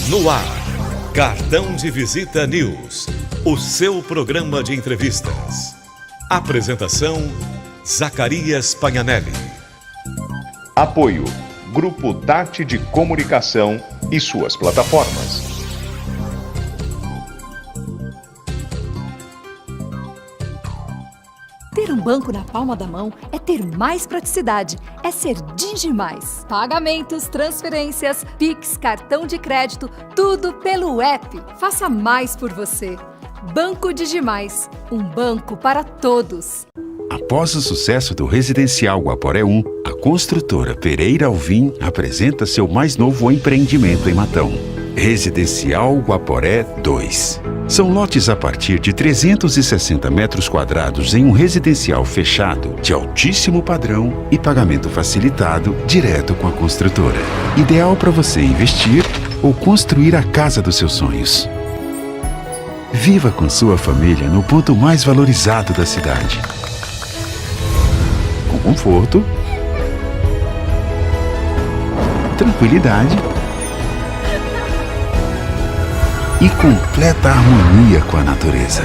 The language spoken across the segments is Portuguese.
No ar, Cartão de Visita News, o seu programa de entrevistas. Apresentação, Zacarias Pagnanelli. Apoio, Grupo TAT de Comunicação e suas plataformas. Ter um banco na palma da mão é ter mais praticidade, é ser Digimais. Pagamentos, transferências, Pix, cartão de crédito, tudo pelo app. Faça mais por você. Banco Digimais, um banco para todos. Após o sucesso do Residencial Guaporé 1, a construtora Pereira Alvim apresenta seu mais novo empreendimento em Matão. Residencial Guaporé 2. São lotes a partir de 360 metros quadrados em um residencial fechado, de altíssimo padrão e pagamento facilitado direto com a construtora. Ideal para você investir ou construir a casa dos seus sonhos. Viva com sua família no ponto mais valorizado da cidade. Com conforto, tranquilidade e completa harmonia com a natureza.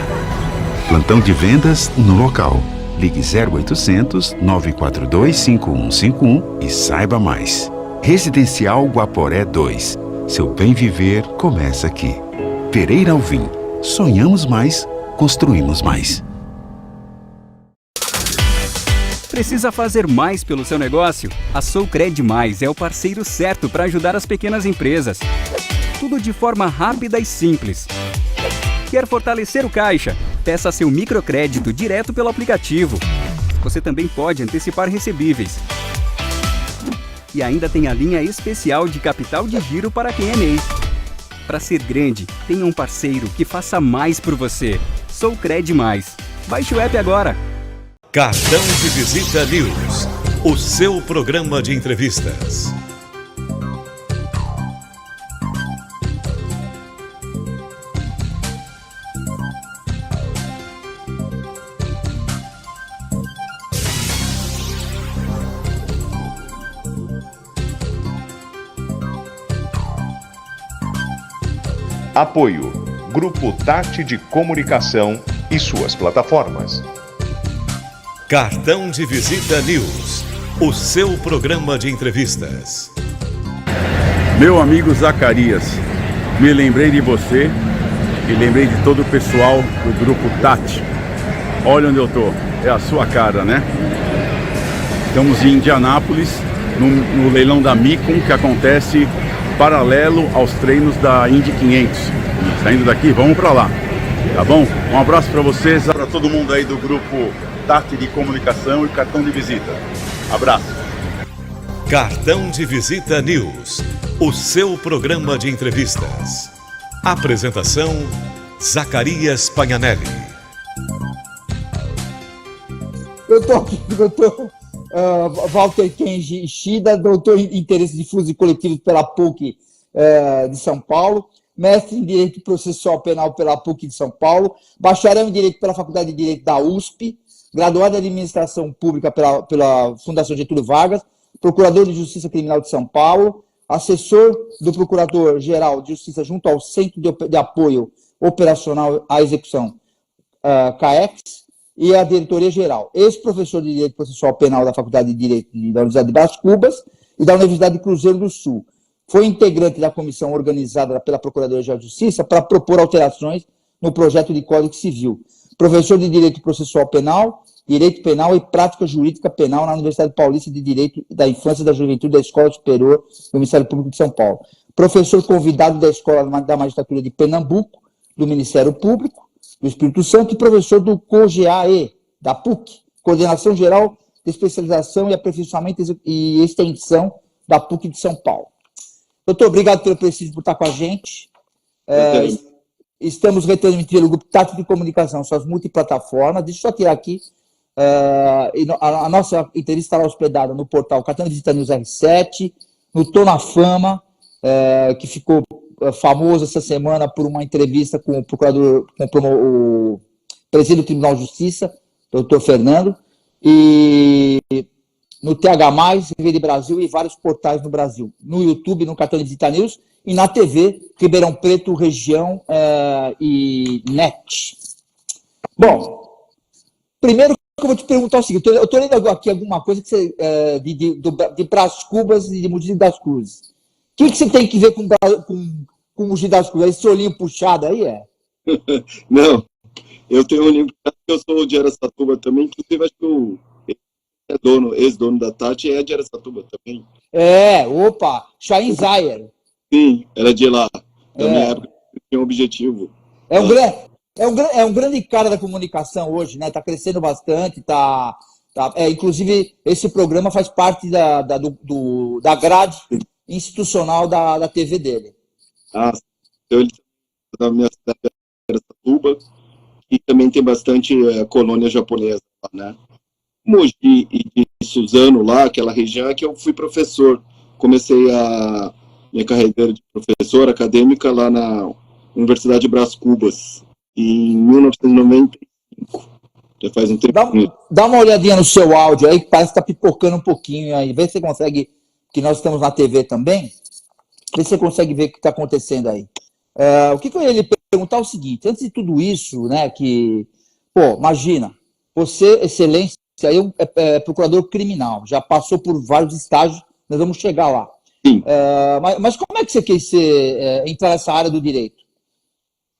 Plantão de vendas no local. Ligue 0800 942 5151 e saiba mais. Residencial Guaporé 2. Seu bem viver começa aqui. Pereira Alvim. Sonhamos mais, construímos mais. Precisa fazer mais pelo seu negócio? A Soucred Mais é o parceiro certo para ajudar as pequenas empresas. Tudo de forma rápida e simples. Quer fortalecer o caixa? Peça seu microcrédito direto pelo aplicativo. Você também pode antecipar recebíveis. E ainda tem a linha especial de capital de giro para quem é MEI. Para ser grande, tenha um parceiro que faça mais por você. Soucred Mais. Baixe o app agora. Cartão de Visita News, o seu programa de entrevistas. Apoio, Grupo TAT de Comunicação e suas plataformas. Cartão de Visita News, o seu programa de entrevistas. Meu amigo Zacarias, me lembrei de você e lembrei de todo o pessoal do Grupo TAT. Olha onde eu tô, é a sua cara, né? Estamos em Indianápolis, no leilão da Micon, que acontece paralelo aos treinos da Indy 500. Saindo daqui, vamos para lá, tá bom? Um abraço para vocês, para todo mundo aí do Grupo TAT de Comunicação e Cartão de Visita. Abraço. Cartão de Visita News, o seu programa de entrevistas. Apresentação, Zacarias Pagnanelli. Doutor Walter Kenji Ishida, doutor em Interesses Difusos e Coletivos pela PUC de São Paulo, mestre em Direito Processual Penal pela PUC de São Paulo, bacharel em Direito pela Faculdade de Direito da USP, graduado em Administração Pública pela Fundação Getúlio Vargas, procurador de Justiça Criminal de São Paulo, assessor do Procurador-Geral de Justiça junto ao Centro de Apoio Operacional à Execução, CAEX, e a Diretoria-Geral. Ex-professor de Direito Processual Penal da Faculdade de Direito da Universidade de Brás Cubas e da Universidade de Cruzeiro do Sul. Foi integrante da comissão organizada pela Procuradoria-Geral de Justiça para propor alterações no projeto de Código Civil. Professor de Direito Processual Penal, Direito Penal e Prática Jurídica Penal na Universidade Paulista de Direito da Infância e da Juventude da Escola Superior do Ministério Público de São Paulo. Professor convidado da Escola da Magistratura de Pernambuco, do Ministério Público do Espírito Santo, e professor do COGEAE, da PUC, Coordenação Geral de Especialização e Aperfeiçoamento e Extensão da PUC de São Paulo. Doutor, obrigado pelo prestígio por estar com a gente. Estamos retransmitindo o Grupo TAT de Comunicação, suas multiplataformas. Deixa eu só tirar aqui. A nossa entrevista estará hospedada no portal Cartão de Visita News R7, no Tô na Fama, que ficou famoso essa semana por uma entrevista com o procurador, com o presidente do Tribunal de Justiça, doutor Fernando, e no TH+, Rede Brasil e vários portais no Brasil. No YouTube, no Cartão de Visita News e na TV, Ribeirão Preto, Região e NET. Bom, primeiro que eu vou te perguntar o seguinte, eu estou lendo aqui alguma coisa que você, de Brás Cubas e de Mogi das Cruzes. O que você tem que ver com Mogi das Cruzes? Esse olhinho puxado aí, Não, eu tenho um livro, eu sou de Araçatuba também, inclusive acho que o ex-dono da Tati é de Araçatuba também. Opa, Chain Zayer. Sim, era de lá, da minha época, tinha um objetivo. É um grande cara da comunicação hoje, né? Está crescendo bastante, inclusive, esse programa faz parte da grade institucional da TV dele. Então ele da minha cidade de Araçatuba, e também tem bastante colônia japonesa lá, né? Mogi e Suzano lá, aquela região, é que eu fui professor. Comecei a minha carreira de professor acadêmica lá na Universidade de Brás Cubas, em 1995. Já faz um tempo. Dá uma olhadinha no seu áudio aí, que parece que está pipocando um pouquinho aí. Vê se você consegue, que nós estamos na TV também, vê se você consegue ver o que está acontecendo aí. O que eu ia lhe perguntar é o seguinte, antes de tudo isso, né, imagina, você, excelência, aí é procurador criminal, já passou por vários estágios, nós vamos chegar lá. Sim. Mas como é que você quis entrar nessa área do direito?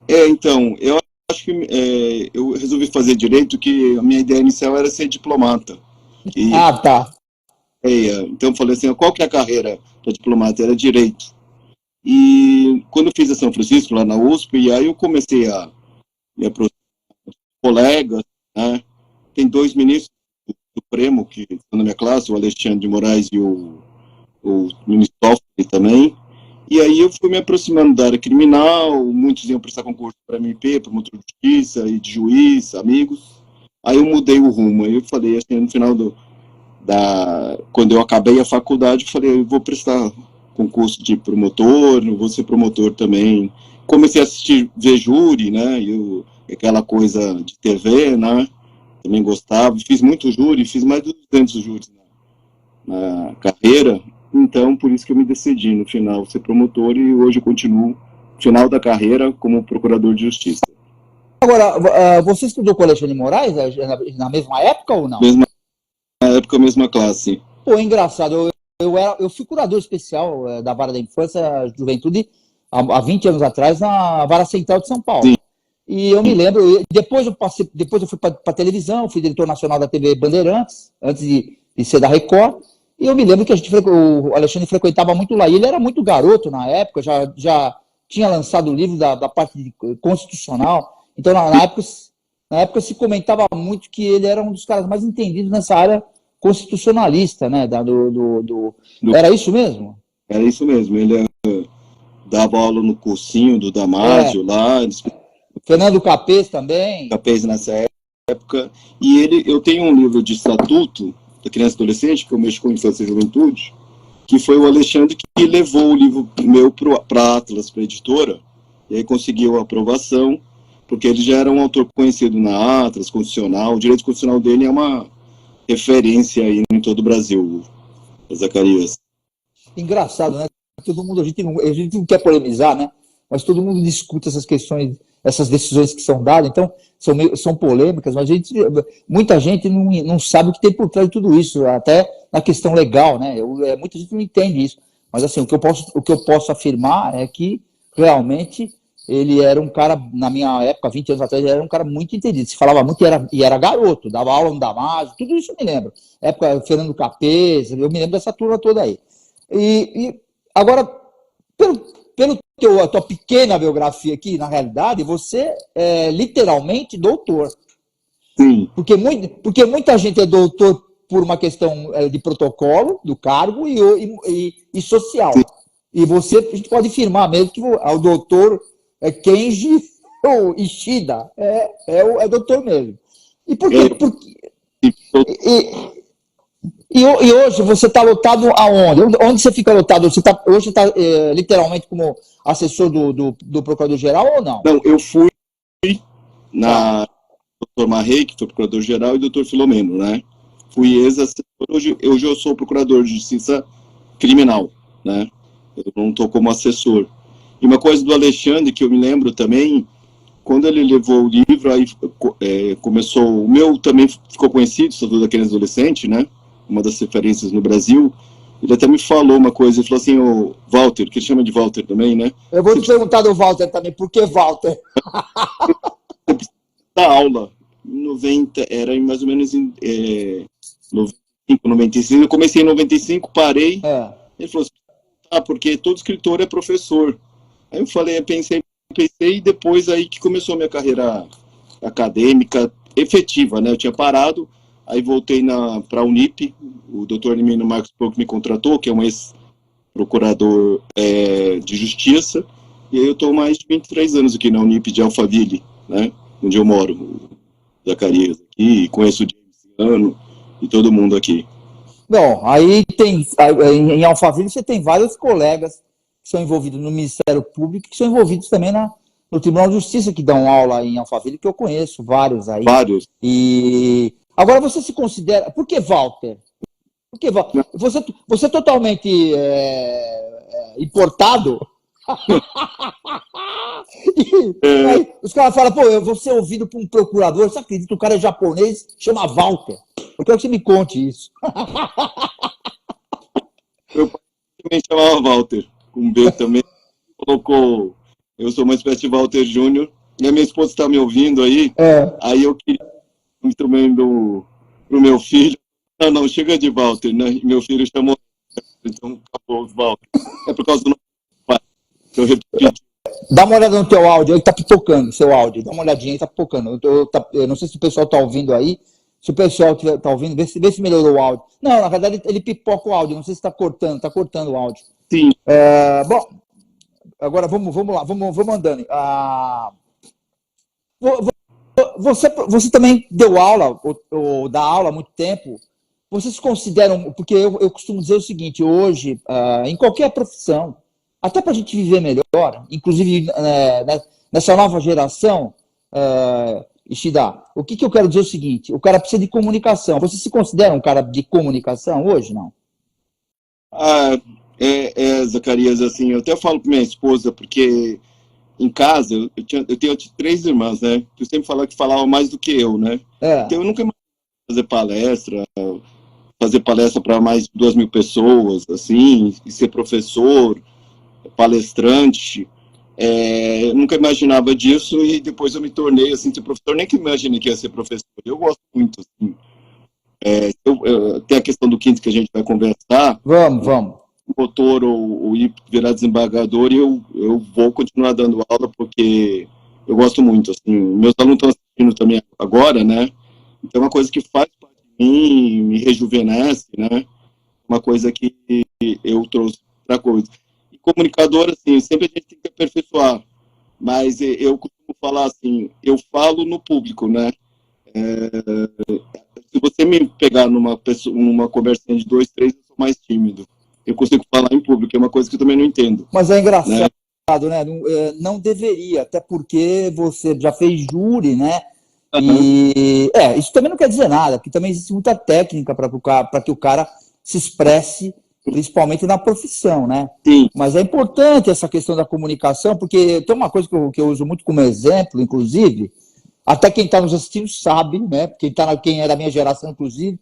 Então, eu acho que eu resolvi fazer direito, que a minha ideia inicial era ser diplomata. Tá. Então eu falei assim, qual que é a carreira da diplomata? Era direito. E quando eu fiz a São Francisco, lá na USP, e aí eu comecei a me aproximar de colegas, né? Tem 2 ministros do Supremo que estão na minha classe, o Alexandre de Moraes e o ministro Toffoli também. E aí eu fui me aproximando da área criminal, muitos iam prestar concurso para MP, promotor de justiça e de juiz, amigos. Aí eu mudei o rumo, aí eu falei, assim, no final quando eu acabei a faculdade, eu falei, eu vou prestar concurso de promotor, eu vou ser promotor também. Comecei a ver júri, né, aquela coisa de TV, né, também gostava, fiz muito júri, fiz mais de 200 júris na carreira. Então, por isso que eu me decidi, no final, ser promotor, e hoje eu continuo, no final da carreira, como procurador de justiça. Agora, você estudou com o Alexandre de Moraes na mesma época ou não? Mesma época, mesma classe. Pô, engraçado, eu fui curador especial da Vara da Infância e Juventude há 20 anos atrás, na Vara Central de São Paulo. Sim. E eu me lembro, depois eu fui para a televisão, fui diretor nacional da TV Bandeirantes, antes de ser da Record. E eu me lembro que o Alexandre frequentava muito lá. E ele era muito garoto na época, já tinha lançado o livro da parte constitucional. Então, na época se comentava muito que ele era um dos caras mais entendidos nessa área constitucionalista, né? Era isso mesmo? Era isso mesmo. Ele dava aula no cursinho do Damásio lá. Fernando Capês também. Capês nessa época. E eu tenho um livro de estatuto da criança e adolescente, que eu mexo com infância e juventude, que foi o Alexandre que levou o livro meu para a Atlas, para a editora, e aí conseguiu a aprovação, porque ele já era um autor conhecido na Atlas, constitucional. O direito constitucional dele é uma referência aí em todo o Brasil, Zacarias. Engraçado, né? Todo mundo, a gente não quer polemizar, né? Mas todo mundo discute essas questões, essas decisões que são dadas, então são polêmicas, mas muita gente não sabe o que tem por trás de tudo isso, até na questão legal, né? Muita gente não entende isso. Mas assim, o que eu posso afirmar é que realmente ele era um cara, na minha época, 20 anos atrás, ele era um cara muito entendido. Se falava muito e era garoto, dava aula no Damásio, tudo isso eu me lembro. Época Fernando Capês, eu me lembro dessa turma toda aí. E agora, a tua pequena biografia aqui, na realidade, você é literalmente doutor. Sim. Porque muita gente é doutor por uma questão de protocolo, do cargo e social. Sim. E a gente pode afirmar mesmo que o doutor Kenji Ishida é doutor mesmo. E por quê? E hoje você está lotado aonde? Onde você fica lotado? Hoje está literalmente como assessor do Procurador-Geral ou não? Não, eu fui na Dr. Marrei, que foi Procurador-Geral, e Dr. Filomeno, né? fui ex-assessor, hoje eu sou procurador de justiça criminal, né? Eu não estou como assessor. E uma coisa do Alexandre que eu me lembro também, quando ele levou o livro, aí começou, o meu também ficou conhecido, Estatuto da Criança e Adolescente, né? Uma das referências no Brasil. Ele até me falou uma coisa, ele falou assim, o Walter, que ele chama de Walter também, né? Eu vou te perguntar do Walter também, por que Walter? Da aula, em 90, era mais ou menos em 95, 96, eu comecei em 95, parei, ele falou assim, porque todo escritor é professor. Aí eu falei, pensei, e depois aí que começou a minha carreira acadêmica efetiva, né? Eu tinha parado, aí voltei para a Unip, o doutor Nemino Marcos Pouco me contratou, que é um ex-procurador de justiça, e aí eu estou mais de 23 anos aqui na Unip de Alphaville, né? Onde eu moro, Zacarias aqui, conheço o James e todo mundo aqui. Bom, aí em Alphaville você tem vários colegas que são envolvidos no Ministério Público, que são envolvidos também no Tribunal de Justiça, que dão aula em Alphaville, que eu conheço, vários aí. Vários. E agora você se considera... Por que Walter? Por que Walter? Você é totalmente importado? Aí, os caras falam, pô, eu vou ser ouvido por um procurador, você acredita que o cara é japonês, chama Walter? Eu quero que você me conte isso. Meu pai também chamava Walter, com B também, colocou, eu sou uma espécie de Walter Júnior, e a minha esposa está me ouvindo aí, aí eu queria também pro meu filho, não, chega de Walter, né? Meu filho chamou, então acabou os Walter, é por causa do nome do pai, que eu repeti. Dá uma olhada no teu áudio, aí tá pipocando, seu áudio, dá uma olhadinha aí, tá pipocando. Eu não sei se o pessoal tá ouvindo aí, se o pessoal tá ouvindo, vê se melhorou o áudio. Não, na verdade ele pipoca o áudio, não sei se tá cortando o áudio. Sim. Bom, agora vamos lá, vamos andando. Você também deu aula, ou dá aula há muito tempo. Vocês consideram, porque eu costumo dizer o seguinte, hoje, em qualquer profissão, até para a gente viver melhor, inclusive nessa nova geração, Ishida, o que eu quero dizer é o seguinte, o cara precisa de comunicação. Você se considera um cara de comunicação hoje, não? Zacarias, assim, eu até falo com minha esposa, porque em casa, eu tenho 3 irmãs, né? Eu sempre falava que falavam mais do que eu, né? Então eu nunca imaginei fazer palestra para mais de 2.000 pessoas, assim, e ser professor, palestrante. Eu nunca imaginava disso e depois eu me tornei, assim, ser professor. Nem que imaginei que ia ser professor. Eu gosto muito, assim. Tem a questão do quinto que a gente vai conversar. Vamos. Doutor ou ir virar desembargador, e eu vou continuar dando aula porque eu gosto muito, assim. Meus alunos estão assistindo também agora, né? Então é uma coisa que faz parte de mim, me rejuvenesce, né? Uma coisa que eu trouxe para coisa. E comunicador, assim, sempre a gente tem que aperfeiçoar, mas eu costumo falar assim, eu falo no público, né? Se você me pegar numa conversinha de 2, 3, eu sou mais tímido. Eu consigo falar em público, é uma coisa que eu também não entendo. Mas é engraçado, né? Não deveria, até porque você já fez júri, né? E isso também não quer dizer nada, porque também existe muita técnica para que o cara se expresse, principalmente na profissão, né? Sim. Mas é importante essa questão da comunicação, porque tem uma coisa que eu uso muito como exemplo, inclusive, até quem está nos assistindo sabe, né? Quem é da minha geração, inclusive,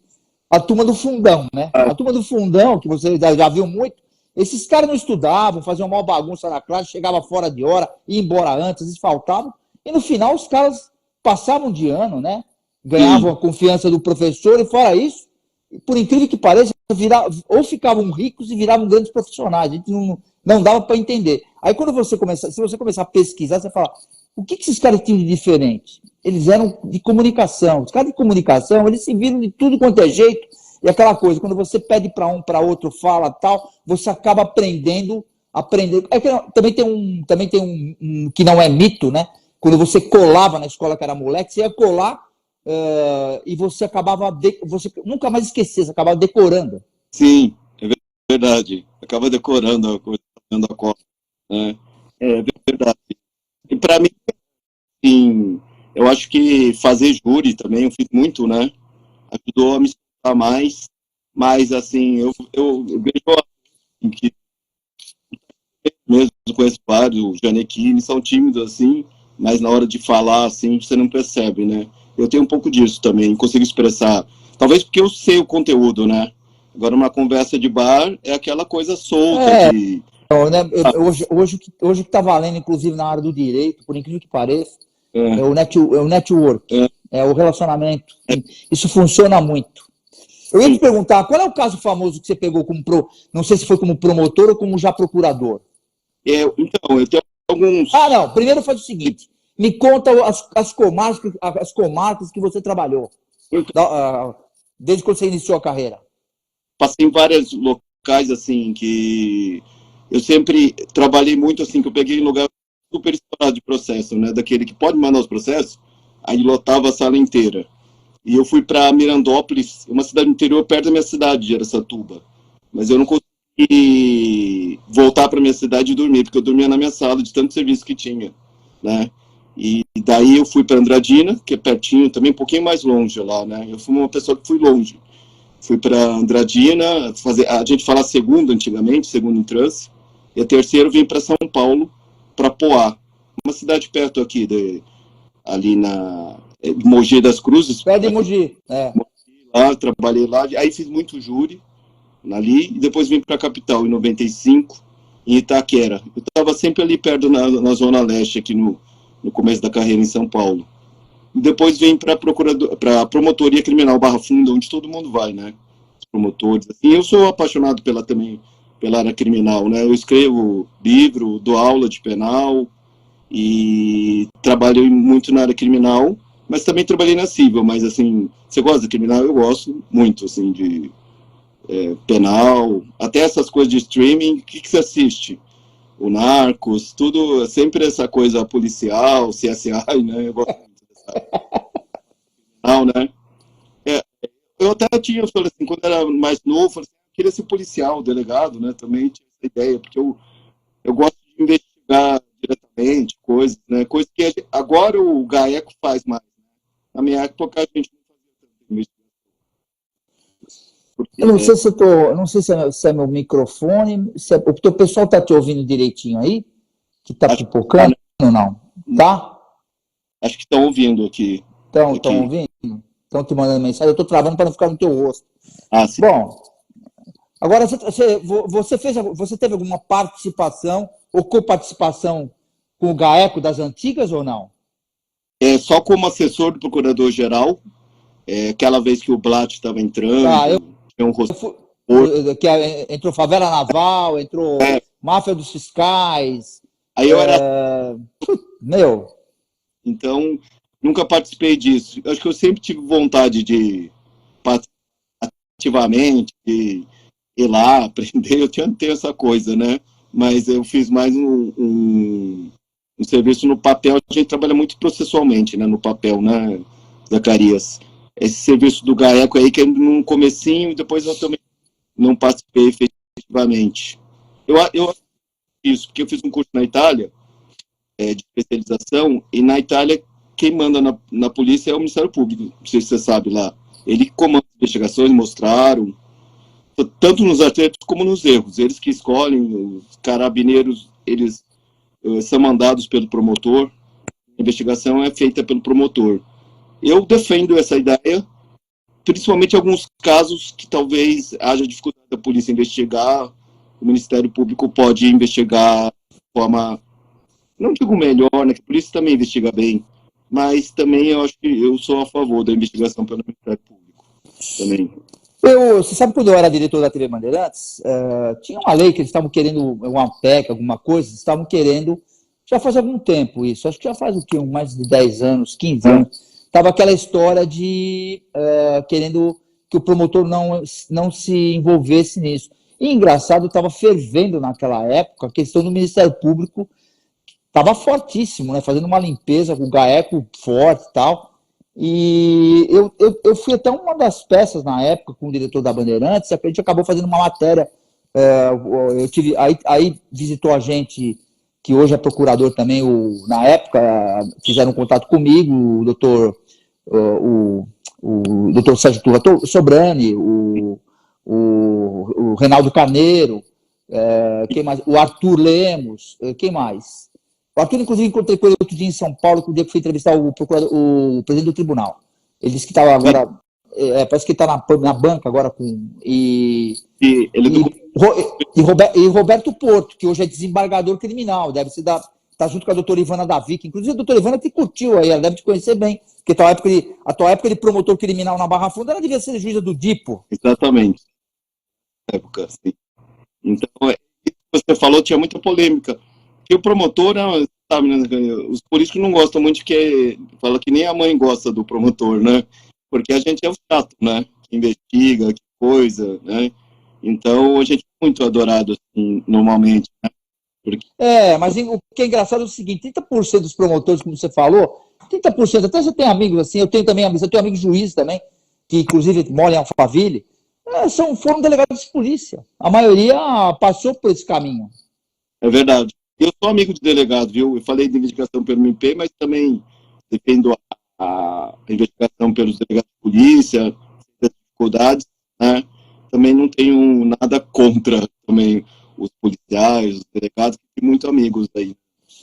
a turma do fundão, né? A turma do fundão, que você já viu muito, esses caras não estudavam, faziam uma bagunça na classe, chegavam fora de hora, iam embora antes, eles faltavam, e no final os caras passavam de ano, né? Ganhavam a confiança do professor, e fora isso, por incrível que pareça, ou ficavam ricos e viravam grandes profissionais, a gente não dava para entender. Aí se você começar a pesquisar, você fala, o que esses caras tinham de diferente? Eles eram de comunicação. Os caras de comunicação, eles se viram de tudo quanto é jeito. E aquela coisa, quando você pede para um, para outro, fala tal, você acaba aprendendo. Também tem um que não é mito, né? Quando você colava na escola que era moleque, você ia colar e você acabava... você nunca mais esquecia, você acabava decorando. Sim, é verdade. Acaba decorando a coisa, fazendo a cola. Né? É verdade. E para mim, assim, eu acho que fazer júri também, eu fiz muito, né? Ajudou a me voltar mais, mas assim, eu vejo assim, que mesmo conheço vários, o Janequine, são tímidos assim, mas na hora de falar assim, você não percebe, né? Eu tenho um pouco disso também, consigo expressar, talvez porque eu sei o conteúdo, né? Agora uma conversa de bar é aquela coisa solta de... Então, né, hoje o que está valendo, inclusive, na área do direito, por incrível que pareça, é o network, é o relacionamento. Isso funciona muito. Eu ia te perguntar, qual é o caso famoso que você pegou como não sei se foi como promotor ou como já procurador? Então, eu tenho alguns... Não, primeiro faz o seguinte, me conta as comarcas que você trabalhou, desde quando você iniciou a carreira. Passei em vários locais, assim, que eu sempre trabalhei muito, assim, que eu peguei em lugar super estourado de processo, né, daquele que pode mandar os processos, aí lotava a sala inteira. E eu fui para Mirandópolis, uma cidade interior perto da minha cidade, de Araçatuba. Mas eu não consegui voltar para minha cidade e dormir, porque eu dormia na minha sala de tanto serviço que tinha, né? E daí eu fui para Andradina, que é pertinho, também um pouquinho mais longe lá, né? Eu fui uma pessoa que fui longe. Fui para Andradina, a gente fala segunda antigamente, segunda em trânsito, e a terceira eu vim para São Paulo, para Poá, uma cidade perto aqui, ali na Mogi das Cruzes. Perto de Mogi, Lá, trabalhei lá, aí fiz muito júri ali, e depois vim para a capital, em 95, em Itaquera. Eu estava sempre ali perto, na Zona Leste, aqui no começo da carreira em São Paulo. E depois vim para a Promotoria Criminal Barra Funda, onde todo mundo vai, né? Os promotores. Assim, eu sou apaixonado também pela área criminal, né? Eu escrevo livro, dou aula de penal, e trabalhei muito na área criminal, mas também trabalhei na civil, mas assim, você gosta de criminal? Eu gosto muito, assim, de penal, até essas coisas de streaming. O que você assiste? O Narcos, tudo, sempre essa coisa policial, CSI, né? Eu gosto muito dessa criminal, né? Eu até tinha, assim, quando era mais novo, eu queria ser policial, delegado, né? Também tinha essa ideia, porque eu gosto de investigar diretamente coisas, né? Coisas que agora o GAECO faz mais, né? Na minha época a gente não fazia tanto investigação. Eu não sei se é meu microfone, o teu pessoal está te ouvindo direitinho aí? Que está pipocando ou não? Tá? Acho que estão ouvindo aqui. Estão ouvindo? Estão te mandando mensagem? Eu estou travando para não ficar no teu rosto. Sim. Bom, agora você teve alguma participação ou coparticipação com o GAECO das antigas ou não? Só como assessor do Procurador-Geral, aquela vez que o Blatt estava entrando, tinha um entrou Favela Naval, entrou Máfia dos Fiscais. Aí eu era... Então, nunca participei disso. Eu acho que eu sempre tive vontade de participar ativamente, de ir lá, aprender. Eu tenho essa coisa, né? Mas eu fiz mais um serviço no papel. A gente trabalha muito processualmente, né? No papel, né, Zacarias? Esse serviço do GAECO aí, que é no comecinho, e depois eu também não participei efetivamente. Eu isso, porque eu fiz um curso na Itália, de especialização, e na Itália quem manda na polícia é o Ministério Público, não sei se você sabe lá. Ele comanda as investigações, mostraram, tanto nos acertos como nos erros. Eles que escolhem, os carabineiros, eles são mandados pelo promotor, a investigação é feita pelo promotor. Eu defendo essa ideia, principalmente em alguns casos que talvez haja dificuldade da polícia investigar, o Ministério Público pode investigar de forma, não digo melhor, né, que a polícia também investiga bem, mas também eu acho que eu sou a favor da investigação pelo Ministério Público, também. Você sabe, quando eu era diretor da TV Bandeirantes, tinha uma lei que eles estavam querendo, uma PEC, alguma coisa, eles estavam querendo, já faz algum tempo isso, acho que já faz o quê? Mais de 10 anos, 15 anos, estava aquela história de querendo que o promotor não se envolvesse nisso. E, engraçado, estava fervendo naquela época a questão do Ministério Público, estava fortíssimo, né, fazendo uma limpeza com o GAECO forte e tal. E eu fui até uma das peças na época com o diretor da Bandeirantes, a gente acabou fazendo uma matéria, aí visitou a gente, que hoje é procurador também, na época, fizeram um contato comigo, o doutor, o doutor Sérgio Turra Sobrani, o Reinaldo Carneiro, quem mais? O Arthur Lemos, quem mais? O Arthur, inclusive, encontrei com ele outro dia em São Paulo, no dia que fui entrevistar o presidente do tribunal. Ele disse que estava agora, parece que está na banca agora e Roberto Porto, que hoje é desembargador criminal, deve ser está junto com a doutora Ivana Davi, que inclusive a doutora Ivana te curtiu aí, ela deve te conhecer bem, porque a tua época de promotor criminal na Barra Funda, ela devia ser juíza do DIPO. Exatamente. Época, sim. Então, isso que você falou, tinha muita polêmica. Porque o promotor, sabe, né, os políticos não gostam muito, porque fala que nem a mãe gosta do promotor, né? Porque a gente é o chato, né? Que investiga, que coisa, né? Então, a gente é muito adorado, assim, normalmente, né? Porque... mas o que é engraçado é o seguinte, 30% dos promotores, como você falou, 30%, até você tem amigos assim, eu tenho também amigos, eu tenho amigos juízes também, que inclusive moram em Alphaville, foram delegados de polícia. A maioria passou por esse caminho. É verdade. Eu sou amigo de delegado, viu? Eu falei de investigação pelo MP, mas também defendo a investigação pelos delegados de polícia, as dificuldades, né? Também não tenho nada contra também os policiais, os delegados, que tem muitos amigos aí.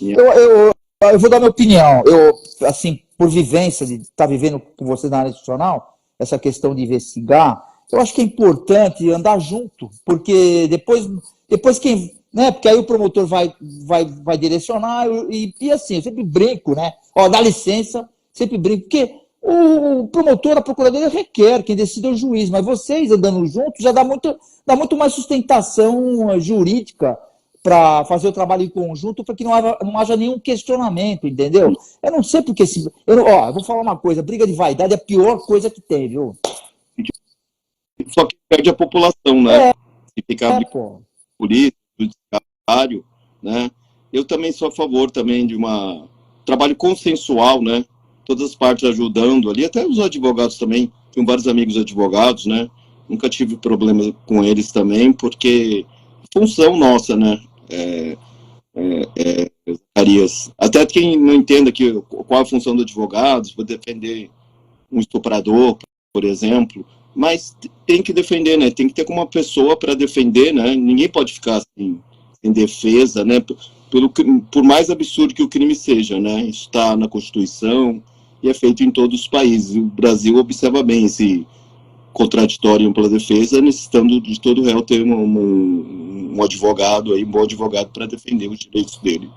Eu vou dar minha opinião. Eu, assim, por vivência de estar vivendo com você na área institucional, essa questão de investigar, eu acho que é importante andar junto, porque depois quem... Né, porque aí o promotor vai direcionar e assim, eu sempre brinco, né? Dá licença, sempre brinco, porque o promotor, a procuradoria requer, quem decide é o juiz, mas vocês andando juntos já dá muito mais sustentação jurídica para fazer o trabalho em conjunto, para que não haja nenhum questionamento, entendeu? Eu não sei porque... eu vou falar uma coisa, briga de vaidade é a pior coisa que tem, viu? Só que perde a população, né? Se ficar polícia, judiciário, né? Eu também sou a favor também de trabalho consensual, né? Todas as partes ajudando ali, até os advogados também, tenho vários amigos advogados, né? Nunca tive problema com eles também, porque função nossa, né? Zacarias. Até quem não entenda qual a função do advogado, vou defender um estuprador, por exemplo, mas tem que defender, né? Tem que ter uma pessoa para defender, né? Ninguém pode ficar assim, sem defesa, né? Por mais absurdo que o crime seja, né? Isso está na Constituição e é feito em todos os países. O Brasil observa bem esse contraditório em ampla defesa, necessitando de todo réu ter um advogado aí, um bom advogado para defender os direitos dele.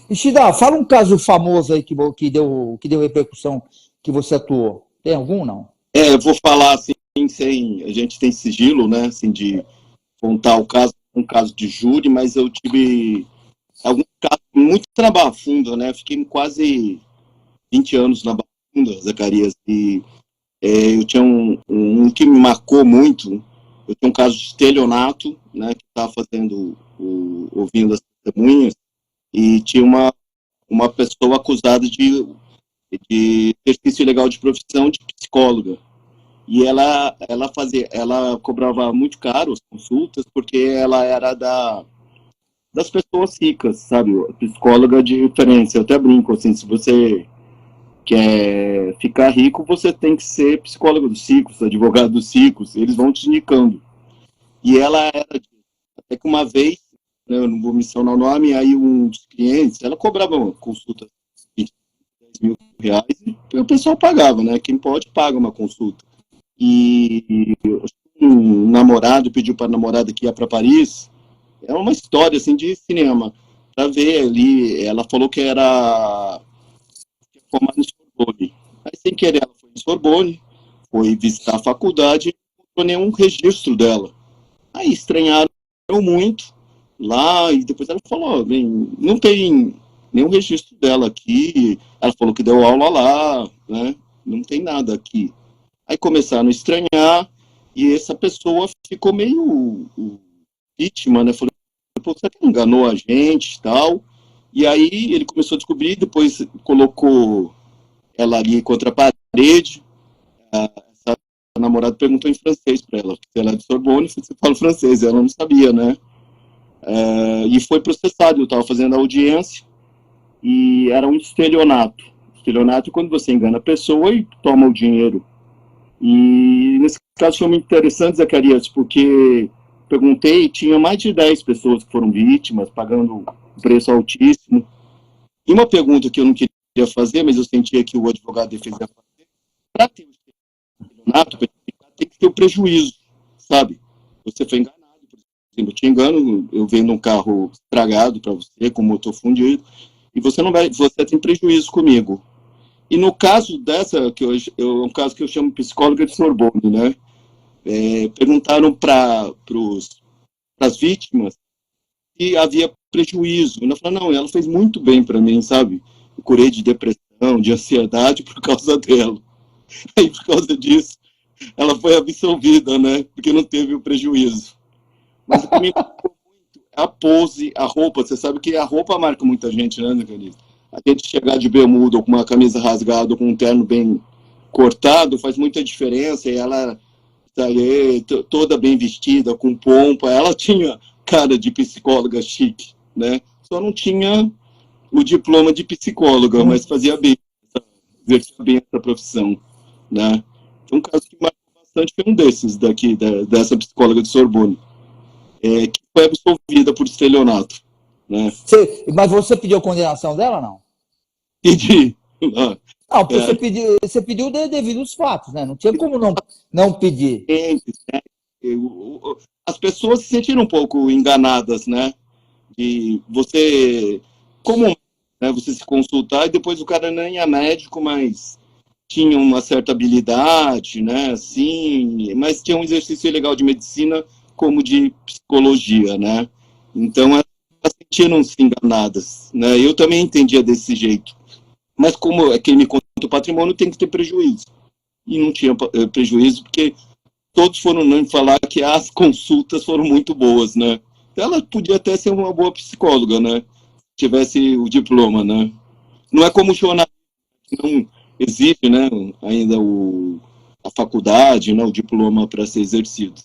Ishida, fala um caso famoso aí que deu repercussão, que você atuou. Tem algum, não? Eu vou falar assim, a gente tem sigilo, né, assim, de contar um caso de júri, mas eu tive algum caso muito na Barra Funda, né, fiquei quase 20 anos na Barra Funda, Zacarias, e eu tinha um que me marcou muito. Eu tinha um caso de estelionato, né, que estava fazendo ouvindo as testemunhas, e tinha uma pessoa acusada de exercício ilegal de profissão de psicóloga. E ela cobrava muito caro as consultas, porque ela era das pessoas ricas, sabe? Psicóloga de referência. Eu até brinco, assim, se você quer ficar rico, você tem que ser psicólogo dos ricos, advogado dos ricos, eles vão te indicando. E ela era, até que uma vez, né, eu não vou mencionar o nome, aí um dos clientes, ela cobrava uma consulta de R$10.000, e o pessoal pagava, né? Quem pode, paga uma consulta. E um namorado pediu para a namorada que ia para Paris. É uma história assim de cinema, para ver ali. Ela falou que era formada em Sorbonne. Aí, sem querer, ela foi em Sorbonne, foi visitar a faculdade e não encontrou nenhum registro dela. Aí estranharam muito lá, e depois ela falou: bem, não tem nenhum registro dela aqui. Ela falou que deu aula lá, né? Não tem nada aqui. Aí começaram a estranhar, e essa pessoa ficou meio vítima, né? Falou: pô, será que enganou a gente e tal? E aí ele começou a descobrir, depois colocou ela ali contra a parede. Essa namorada perguntou em francês para ela, se ela é de Sorbonne, você fala francês, ela não sabia, né? E foi processado. Eu estava fazendo a audiência, e era um estelionato. Estelionato é quando você engana a pessoa e toma o dinheiro E nesse caso foi muito interessante, Zacarias, porque perguntei, tinha mais de 10 pessoas que foram vítimas, pagando um preço altíssimo. E uma pergunta que eu não queria fazer, mas eu sentia que o advogado de defesa ia fazer, para ter o estelionato, tem que ter o prejuízo, sabe? Você foi enganado, por exemplo, eu te engano, eu vendo um carro estragado para você, com motor fundido, e você tem prejuízo comigo. E no caso dessa, é um caso que eu chamo psicóloga de Sorbonne, né? Perguntaram para as vítimas se havia prejuízo. E ela falou, não, ela fez muito bem para mim, sabe? Eu curei de depressão, de ansiedade por causa dela. Aí, por causa disso, ela foi absolvida, né? Porque não teve o prejuízo. Mas o que me marcou muito é a pose, a roupa. Você sabe que a roupa marca muita gente, né, Zacarias? A gente chegar de bermuda ou com uma camisa rasgada ou com um terno bem cortado faz muita diferença. E ela tá aí, toda bem vestida, com pompa. Ela tinha cara de psicóloga chique, né? Só não tinha o diploma de psicóloga, mas fazia bem, exercia bem essa profissão, né? Um caso que marcou bastante foi um desses daqui, dessa psicóloga de Sorbonne, que foi absolvida por estelionato, né? Mas você pediu a condenação dela, não? Pedi. Não, porque você pediu devido aos fatos, né? Não tinha como não pedir. As pessoas se sentiram um pouco enganadas, né? De você, como, né, você se consultar e depois o cara nem é médico, mas tinha uma certa habilidade, né? Assim, mas tinha um exercício legal de medicina como de psicologia, né? Então elas sentiram-se enganadas, né? Eu também entendia desse jeito. Mas como é crime contra o patrimônio, tem que ter prejuízo. E não tinha prejuízo, porque todos foram unânimes falar que as consultas foram muito boas, né? Ela podia até ser uma boa psicóloga, né? Se tivesse o diploma, né? Não é como o jornalista, que não existe, né? Ainda a faculdade, né? O diploma para ser exercido.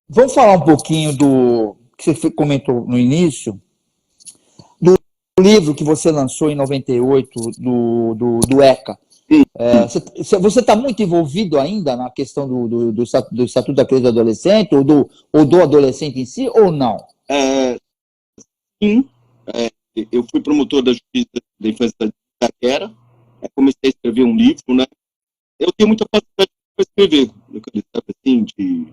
Vamos falar um pouquinho do que você comentou no início, do livro que você lançou em 98, do ECA. Você está muito envolvido ainda na questão do Estatuto da Criança e do Adolescente, ou do adolescente em si, ou não? Sim. Eu fui promotor da Justiça da Infância da Itaquera, comecei a escrever um livro, né? Eu tenho muita facilidade para escrever, assim, de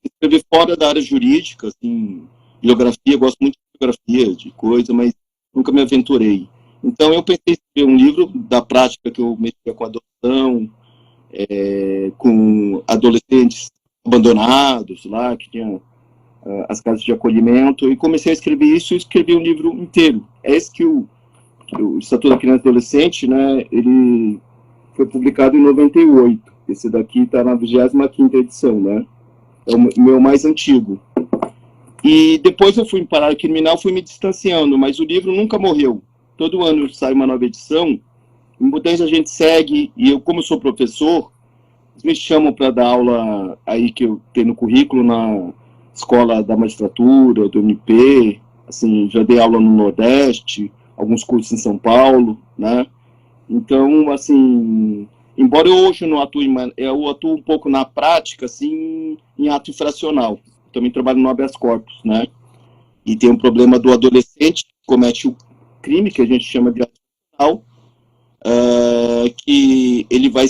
escrever fora da área jurídica, assim, biografia, gosto muito de biografia, de coisa, mas nunca me aventurei. Então eu pensei em escrever um livro da prática que eu mexia com adoção, com adolescentes abandonados lá, que tinham as casas de acolhimento, e comecei a escrever isso e escrevi um livro inteiro. É esse que o Estatuto da Criança e Adolescente, né, ele foi publicado em 98. Esse daqui está na 25ª edição, né? É o meu mais antigo. E depois eu fui em Parar Criminal, fui me distanciando, mas o livro nunca morreu. Todo ano sai uma nova edição, muita gente segue, e eu, como sou professor, eles me chamam para dar aula aí que eu tenho no currículo, na Escola da Magistratura, do MP, assim, já dei aula no Nordeste, alguns cursos em São Paulo, né? Então, assim, embora eu hoje não atue, eu atuo um pouco na prática, assim, em ato infracional. Também trabalho no habeas corpus, né? E tem um problema do adolescente que comete o crime, que a gente chama de ato infracional, que ele vai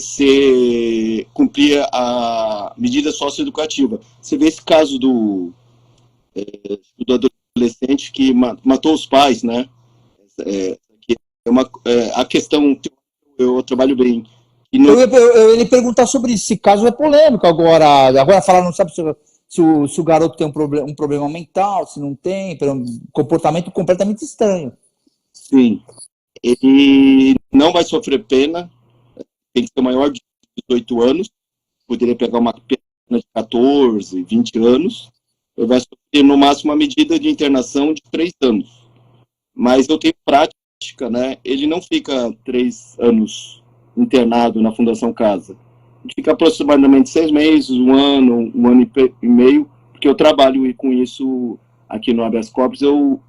cumprir a medida socioeducativa. Você vê esse caso do adolescente que matou os pais, né? A questão, eu trabalho bem. Eu ia lhe perguntar sobre isso. Esse caso é polêmico agora. Agora falar, não sabe se o garoto tem um problema mental, se não tem, um comportamento completamente estranho. Sim. Ele não vai sofrer pena, tem que ser maior de 18 anos, poderia pegar uma pena de 14, 20 anos, ele vai sofrer no máximo uma medida de internação de 3 anos. Mas eu tenho prática, né? Ele não fica 3 anos internado na Fundação Casa. Ele fica aproximadamente 6 meses, um ano e meio, porque eu trabalho com isso aqui no habeas corpus, eu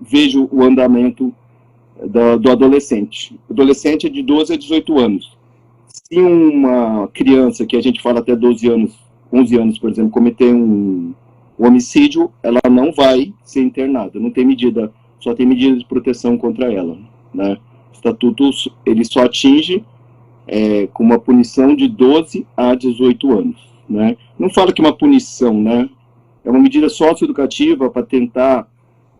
vejo o andamento do adolescente. O adolescente é de 12 a 18 anos. Se uma criança, que a gente fala até 12 anos, 11 anos, por exemplo, cometer um homicídio, ela não vai ser internada, não tem medida, só tem medida de proteção contra ela, né? O estatuto, ele só atinge com uma punição de 12 a 18 anos, né? Não fala que é uma punição, né? É uma medida socioeducativa para tentar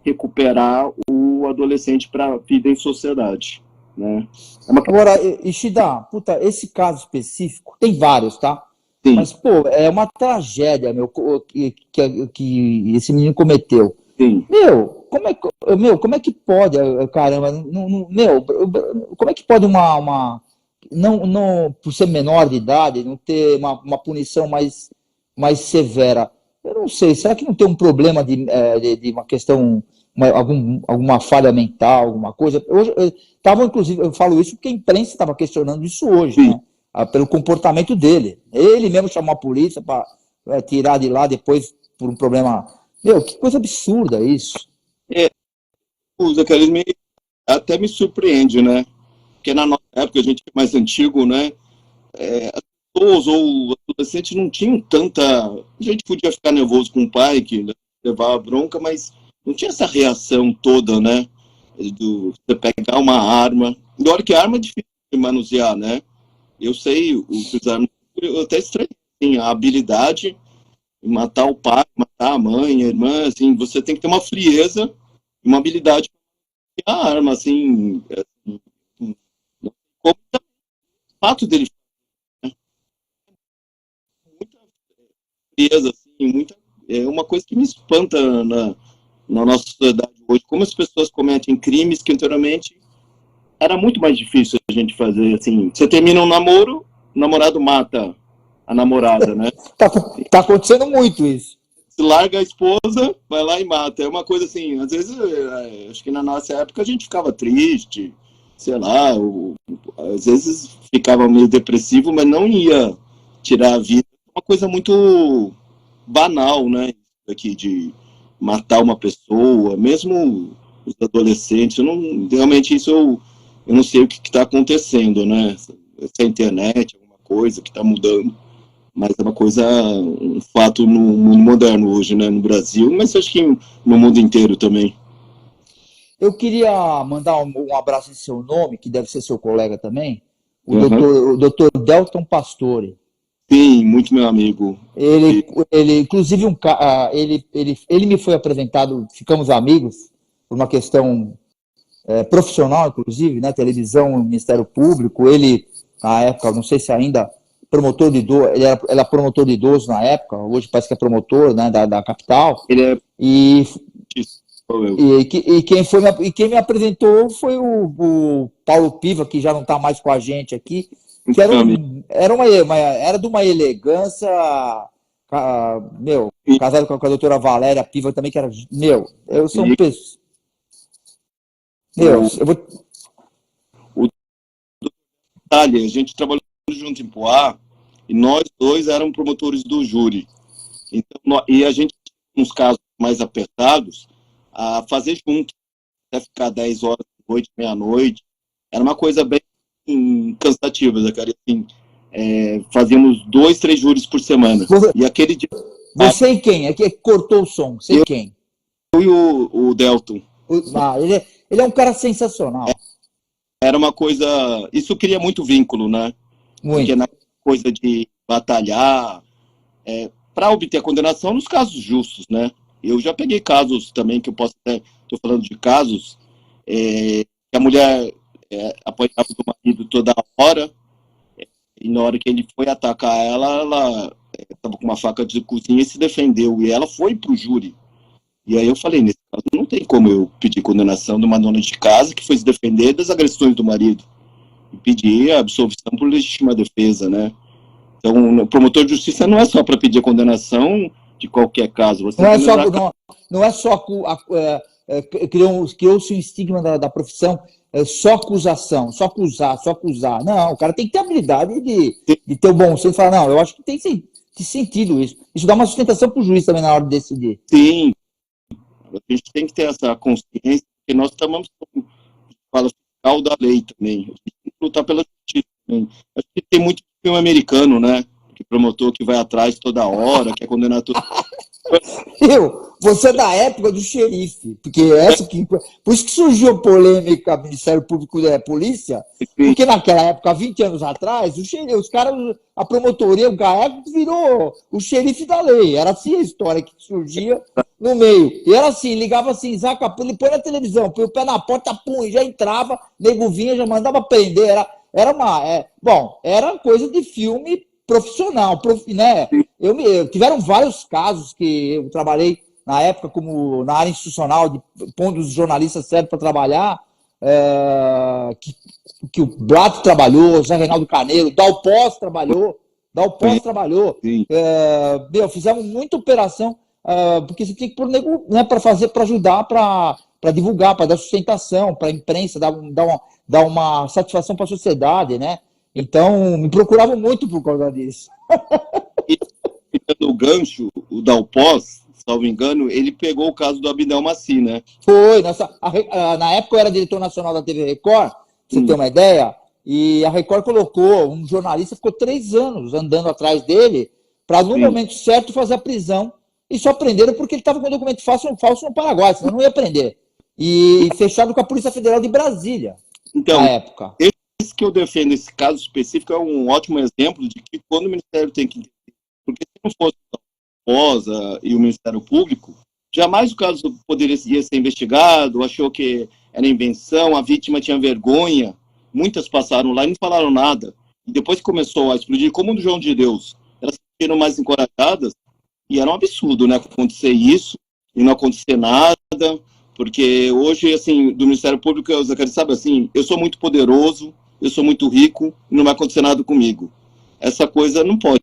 recuperar o adolescente para a vida em sociedade, né? Agora, Ishida, puta, esse caso específico, tem vários, tá? Sim. Mas, pô, é uma tragédia, meu, que esse menino cometeu. Sim. Meu, como é que pode, caramba, como é que pode não, por ser menor de idade, não ter uma punição mais severa? Eu não sei, será que não tem um problema de uma questão, alguma falha mental, alguma coisa? Hoje, inclusive, eu falo isso porque a imprensa estava questionando isso hoje, né? Pelo comportamento dele. Ele mesmo chamou a polícia para tirar de lá depois por um problema. Meu, que coisa absurda isso. O Zacarias até me surpreende, né? Porque na nossa época, a gente é mais antigo, né? As pessoas ou os adolescentes não tinham tanta. A gente podia ficar nervoso com o pai, que levava bronca, mas não tinha essa reação toda, né? Você pegar uma arma. E olha que arma é difícil de manusear, né? Eu sei usar, eu até estranho, assim, a habilidade em matar o pai, matar a mãe, a irmã, assim, você tem que ter uma frieza e uma habilidade para a arma, assim, como o fato dele, né? Muita frieza, assim, é uma coisa que me espanta na nossa sociedade hoje, como as pessoas cometem crimes que anteriormente era muito mais difícil a gente fazer, assim, você termina um namoro, o namorado mata a namorada, né? Tá acontecendo muito isso. Se larga a esposa, vai lá e mata. É uma coisa assim, às vezes, acho que na nossa época a gente ficava triste, sei lá, às vezes ficava meio depressivo, mas não ia tirar a vida. Uma coisa muito banal, né? Aqui de matar uma pessoa, mesmo os adolescentes, realmente isso eu não sei o que está acontecendo, né? Essa internet, alguma coisa que está mudando, mas é uma coisa, um fato no mundo moderno hoje, né? No Brasil, mas acho que no mundo inteiro também. Eu queria mandar um abraço em seu nome, que deve ser seu colega também, o doutor Delton Pastore. Sim, muito meu amigo. Ele inclusive, ele me foi apresentado, ficamos amigos, por uma questão profissional, inclusive, né, televisão, Ministério Público, ele, na época, não sei se ainda, promotor de idoso, ele era promotor de idoso na época, hoje parece que é promotor, né, da capital, ele quem me apresentou foi o Paulo Piva, que já não está mais com a gente aqui, que era de uma elegância, casado com a doutora Valéria Piva também, que era, eu sou um pessoa. A gente trabalhou junto em Poá e nós dois éramos promotores do júri. Então, e a gente, nos casos mais apertados, a fazer junto, até ficar 10 horas da noite, meia-noite. Era uma coisa bem cansativa, cara. Assim, fazíamos 2, 3 júris por semana. E aquele dia. Você e quem? É que cortou o som. Você e quem? Eu e o Delton. Ele é um cara sensacional. Era uma coisa. Isso cria muito vínculo, né? Muito. Porque na coisa de batalhar para obter a condenação nos casos justos, né? Eu já peguei casos também que eu posso até. Estou falando de casos que a mulher apanhava do marido toda hora, e na hora que ele foi atacar ela estava com uma faca de cozinha e se defendeu. E ela foi para o júri. E aí eu falei, nesse caso não tem como eu pedir condenação de uma dona de casa que foi se defender das agressões do marido. E pedir a absolvição por legítima defesa, né? Então, o promotor de justiça não é só para pedir a condenação de qualquer caso. Você não é só criou-se um estigma da profissão, só acusação, só acusar. Não, o cara tem que ter habilidade de ter o bom senso e falar, não, eu acho que tem sentido isso. Isso dá uma sustentação para o juiz também na hora de decidir. Sim. A gente tem que ter essa consciência que nós estamos fala fiscal da lei também. A gente tem que lutar pela justiça também. Acho que tem muito filme americano, né? Que promotor que vai atrás toda hora, que é condenado todo. Você é da época do xerife, porque por isso que surgiu a polêmica Ministério Público e Polícia, porque naquela época, 20 anos atrás, os caras, a promotoria, o GAECO virou o xerife da lei. Era assim a história que surgia no meio. E era assim, ligava assim, Zaca, ele põe na televisão, põe o pé na porta, pum, já entrava, nego vinha, já mandava prender. Era coisa de filme profissional, né? Tiveram vários casos que eu trabalhei na época como na área institucional, pondo os jornalistas certos para trabalhar, que o Blatt trabalhou, o Zé Reinaldo Carneiro, o Dalpós trabalhou. Fizemos muita operação, porque você tinha que pôr o nego, né, para ajudar, para divulgar, para dar sustentação, para a imprensa, dar uma satisfação para a sociedade, né? Então, me procuravam muito por causa disso. E no gancho, o Dalpós, salvo engano, ele pegou o caso do Abdel Maci, né? Foi. Na época eu era diretor nacional da TV Record, pra você ter uma ideia, e a Record colocou um jornalista, ficou 3 anos andando atrás dele, para no momento certo fazer a prisão, e só prenderam porque ele estava com documento falso no Paraguai, senão não ia prender. E fechado com a Polícia Federal de Brasília, na época. Esse que eu defendo, esse caso específico, é um ótimo exemplo de que quando o Ministério tem que entender, porque se não fosse a Rosa e o Ministério Público, jamais o caso poderia ser investigado, achou que era invenção, a vítima tinha vergonha, muitas passaram lá e não falaram nada. E depois que começou a explodir, como o do João de Deus, elas ficaram mais encorajadas, e era um absurdo, né, acontecer isso e não acontecer nada, porque hoje, assim, do Ministério Público, o Zacarias sabe, assim, eu sou muito poderoso, eu sou muito rico, e não vai acontecer nada comigo. Essa coisa não pode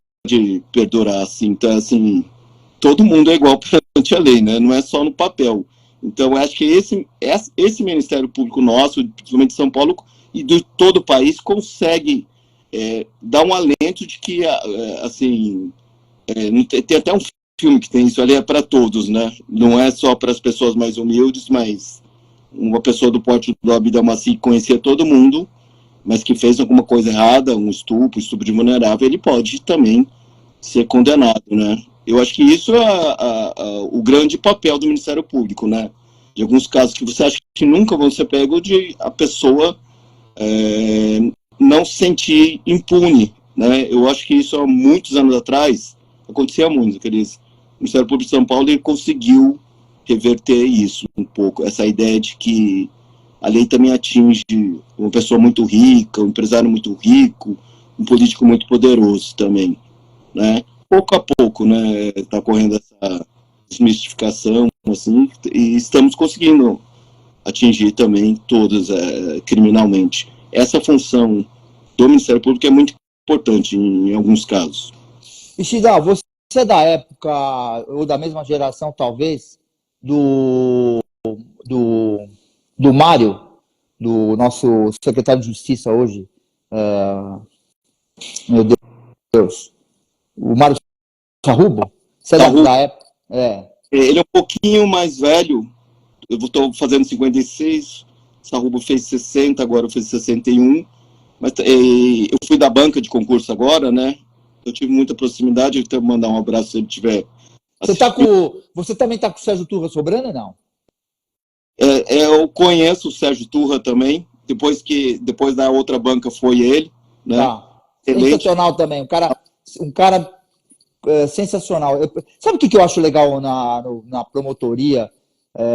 perdurar, assim. Então, assim, todo mundo é igual perante a lei, né? Não é só no papel. Então, eu acho que esse Ministério Público nosso, principalmente de São Paulo, e de todo o país, consegue dar um alento de que, assim, tem até um filme que tem isso ali, é para todos, né? Não é só para as pessoas mais humildes, mas uma pessoa do porte do Abdel Maci conhecia todo mundo, mas que fez alguma coisa errada, um estupro de vulnerável, ele pode também ser condenado, né? Eu acho que isso é o grande papel do Ministério Público, né? De alguns casos que você acha que nunca vão ser pegos, de a pessoa não se sentir impune, né? Eu acho que isso há muitos anos atrás acontecia muito. O Ministério Público de São Paulo, ele conseguiu reverter isso um pouco, essa ideia de que a lei também atinge uma pessoa muito rica, um empresário muito rico, um político muito poderoso também, né? Pouco a pouco, né, está ocorrendo essa desmistificação, assim, e estamos conseguindo atingir também todos criminalmente. Essa função do Ministério Público é muito importante em alguns casos. Ishida, você é da época, ou da mesma geração, talvez, do Mário, do nosso secretário de Justiça hoje, meu Deus, o Mário Charrubo? Você é da época? Ele é um pouquinho mais velho, eu estou fazendo 56, Charrubo fez 60, agora eu fiz 61, mas eu fui da banca de concurso agora, né? Eu tive muita proximidade, eu tenho que mandar um abraço se ele tiver. Você também está com o Sérgio Turra sobrando ou não? Eu conheço o Sérgio Turra também, depois da outra banca foi ele, né? Sensacional também, um cara sensacional. Sabe o que eu acho legal na promotoria,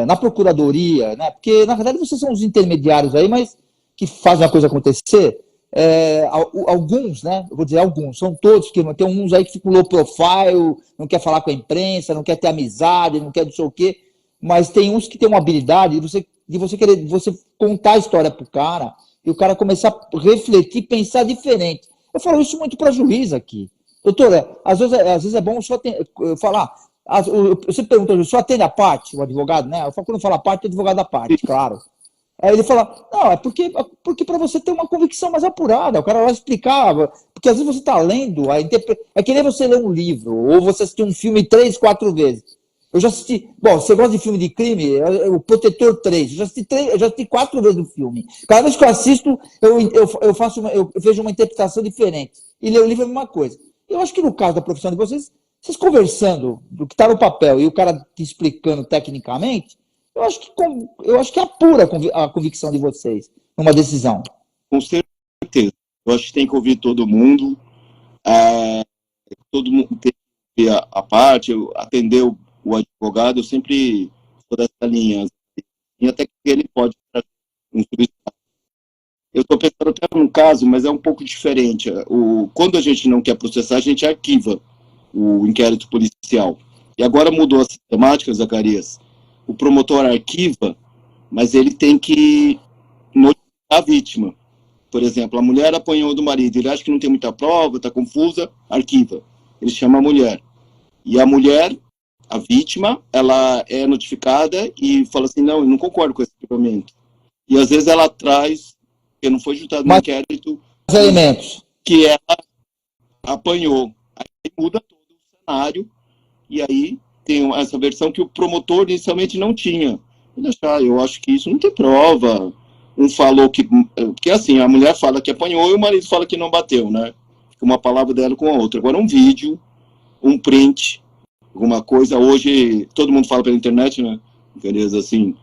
na procuradoria, né? Porque, na verdade, vocês são os intermediários aí, mas que fazem a coisa acontecer. Alguns, né? Eu vou dizer alguns, são todos, que tem uns aí que ficam low profile, não quer falar com a imprensa, não quer ter amizade, não quer não sei o quê, mas tem uns que tem uma habilidade de você querer contar a história pro cara e o cara começar a refletir, pensar diferente. Eu falo isso muito para juiz aqui. Doutora, às vezes é bom só falar. Você pergunta, só atende a parte, o advogado, né? Eu falo, quando fala parte, é advogado da parte, claro. Aí ele fala, não, é porque para você ter uma convicção mais apurada, o cara vai explicar, porque às vezes você está lendo, é que nem você ler um livro, ou você assistir um filme 3, 4 vezes. Eu já assisti. Bom, você gosta de filme de crime? O Protetor 3. Eu já assisti 4 vezes o filme. Cada vez que eu assisto, eu vejo uma interpretação diferente. E ler o livro é a mesma coisa. Eu acho que no caso da profissão de vocês conversando do que está no papel e o cara te explicando tecnicamente, eu acho que apura a convicção de vocês numa decisão. Com certeza. Eu acho que tem que ouvir todo mundo. Todo mundo tem que ouvir a parte, atender o advogado. Eu sempre sou dessa linha. E até que ele pode trazer um substrato. Eu estou pensando até num caso, mas é um pouco diferente. Quando a gente não quer processar, a gente arquiva o inquérito policial. E agora mudou a sistemática, Zacarias. O promotor arquiva, mas ele tem que notificar a vítima. Por exemplo, a mulher apanhou do marido, ele acha que não tem muita prova, está confusa, arquiva. Ele chama a mulher. E a mulher, a vítima, ela é notificada e fala assim, não, eu não concordo com esse arquivamento. E às vezes ela traz, porque não foi juntado no inquérito, os elementos que ela apanhou. Aí muda todo o cenário, e aí tem essa versão que o promotor inicialmente não tinha. Eu acho que isso não tem prova. Um falou que... Porque assim, a mulher fala que apanhou e o marido fala que não bateu, né? Fica uma palavra dela com a outra. Agora um vídeo, um print, alguma coisa. Hoje, todo mundo fala pela internet, né? Beleza, assim...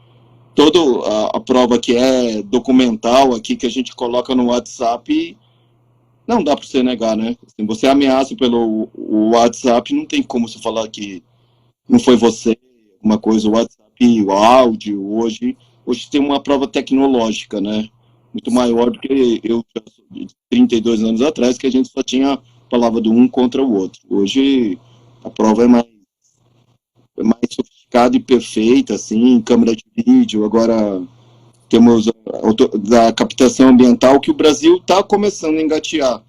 Toda a prova que é documental aqui, que a gente coloca no WhatsApp... Não dá para você negar, né? Se você ameaça pelo WhatsApp, não tem como você falar que não foi você, uma coisa, o WhatsApp, o áudio, hoje tem uma prova tecnológica, né? Muito maior do que eu, de 32 anos atrás, que a gente só tinha a palavra do um contra o outro. Hoje a prova é mais sofisticada e perfeita, assim, câmera de vídeo, agora... Temos da captação ambiental, que o Brasil está começando a engatear.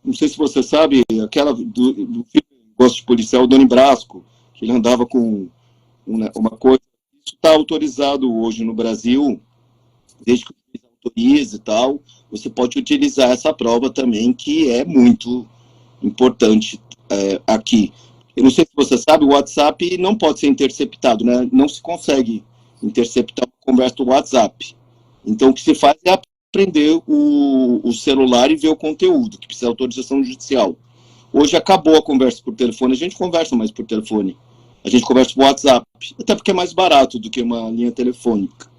Não sei se você sabe, aquela do filme Gosto de Policial, o Doni Brasco, que ele andava com uma coisa. Isso está autorizado hoje no Brasil, desde que o juiz autorize e tal. Você pode utilizar essa prova também, que é muito importante aqui. Eu não sei se você sabe, o WhatsApp não pode ser interceptado, né? Não se consegue interceptar a conversa do WhatsApp. Então, o que se faz é aprender o celular e ver o conteúdo, que precisa de autorização judicial. Hoje acabou a conversa por telefone, a gente conversa mais por telefone. A gente conversa por WhatsApp, até porque é mais barato do que uma linha telefônica.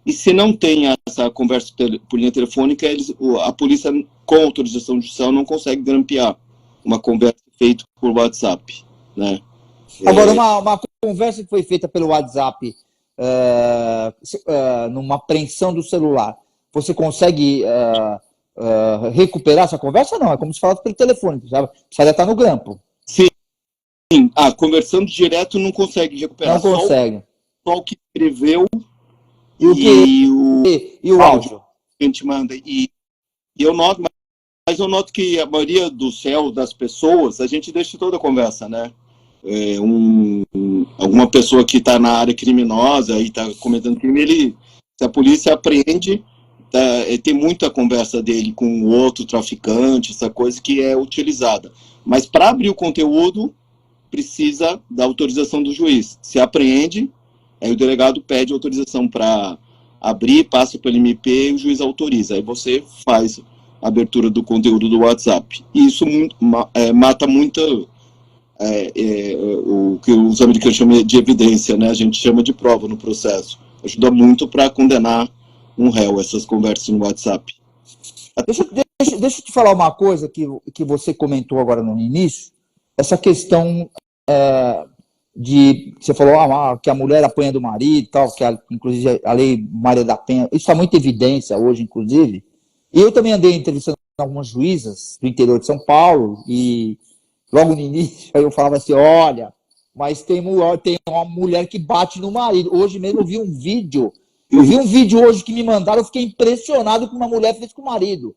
E se não tem essa conversa por linha telefônica, a polícia, com autorização judicial, não consegue grampear uma conversa feita por WhatsApp, né? Agora, uma conversa que foi feita pelo WhatsApp, numa apreensão do celular, você consegue recuperar essa conversa? Não, é como se falasse pelo telefone, precisaria estar no grampo. Sim. Conversando direto não consegue recuperar. Não consegue. Só o que escreveu e o áudio. Que a gente manda. E eu noto, mas eu noto que a maioria do céu das pessoas, a gente deixa toda a conversa, né? Alguma pessoa que está na área criminosa e está cometendo crime, se a polícia apreende, tem muita conversa dele com o outro traficante, essa coisa que é utilizada. Mas para abrir o conteúdo, precisa da autorização do juiz. Se apreende, aí o delegado pede autorização para abrir, passa pelo MP e o juiz autoriza. Aí você faz a abertura do conteúdo do WhatsApp. E isso mata muito... o que os americanos chamam de evidência, né? A gente chama de prova no processo. Ajuda muito para condenar um réu, essas conversas no WhatsApp. Deixa eu te falar uma coisa que você comentou agora no início, essa questão você falou que a mulher apanha do marido e tal, inclusive a lei Maria da Penha, isso está muito em evidência hoje, inclusive. E eu também andei entrevistando algumas juízas do interior de São Paulo, e logo no início eu falava assim, olha, mas tem uma mulher que bate no marido. Hoje mesmo eu vi um vídeo hoje que me mandaram, eu fiquei impressionado com uma mulher fez com o marido.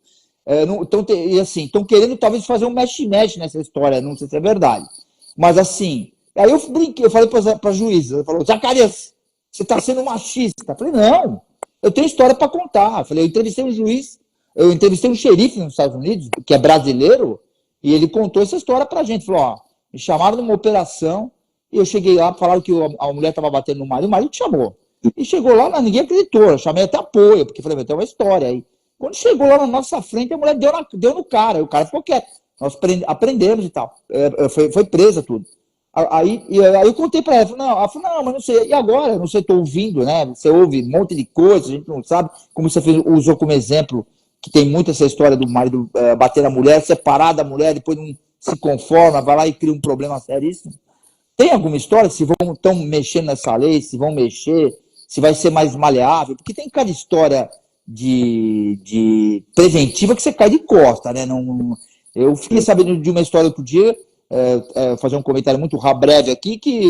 Estão querendo talvez fazer um mexe-mexe nessa história, não sei se é verdade. Mas assim, aí eu brinquei, eu falei para a juíza, ela falou, Zacarias, você está sendo machista. Eu falei, não, eu tenho história para contar. Eu falei, eu entrevistei um xerife nos Estados Unidos, que é brasileiro, e ele contou essa história pra gente. Falou, me chamaram numa operação E eu cheguei lá, falaram que a mulher estava batendo no marido chamou. E chegou lá, ninguém acreditou, eu chamei até apoio, porque falei, tem uma história aí. Quando chegou lá na nossa frente, a mulher deu no cara, e o cara ficou quieto. Nós aprendemos e tal. Foi presa tudo. Aí eu contei para ela, ela falou, não, mas não sei, e agora? Eu não sei, estou ouvindo, né? Você ouve um monte de coisa, a gente não sabe, como você usou como exemplo, que tem muito essa história do marido bater na mulher, separar da mulher, depois não se conforma, vai lá e cria um problema seríssimo. Tem alguma história, se estão mexendo nessa lei, se vão mexer, se vai ser mais maleável? Porque tem cada história de preventiva que você cai de costa, né? Eu fiquei sabendo de uma história outro dia, fazer um comentário muito breve aqui, que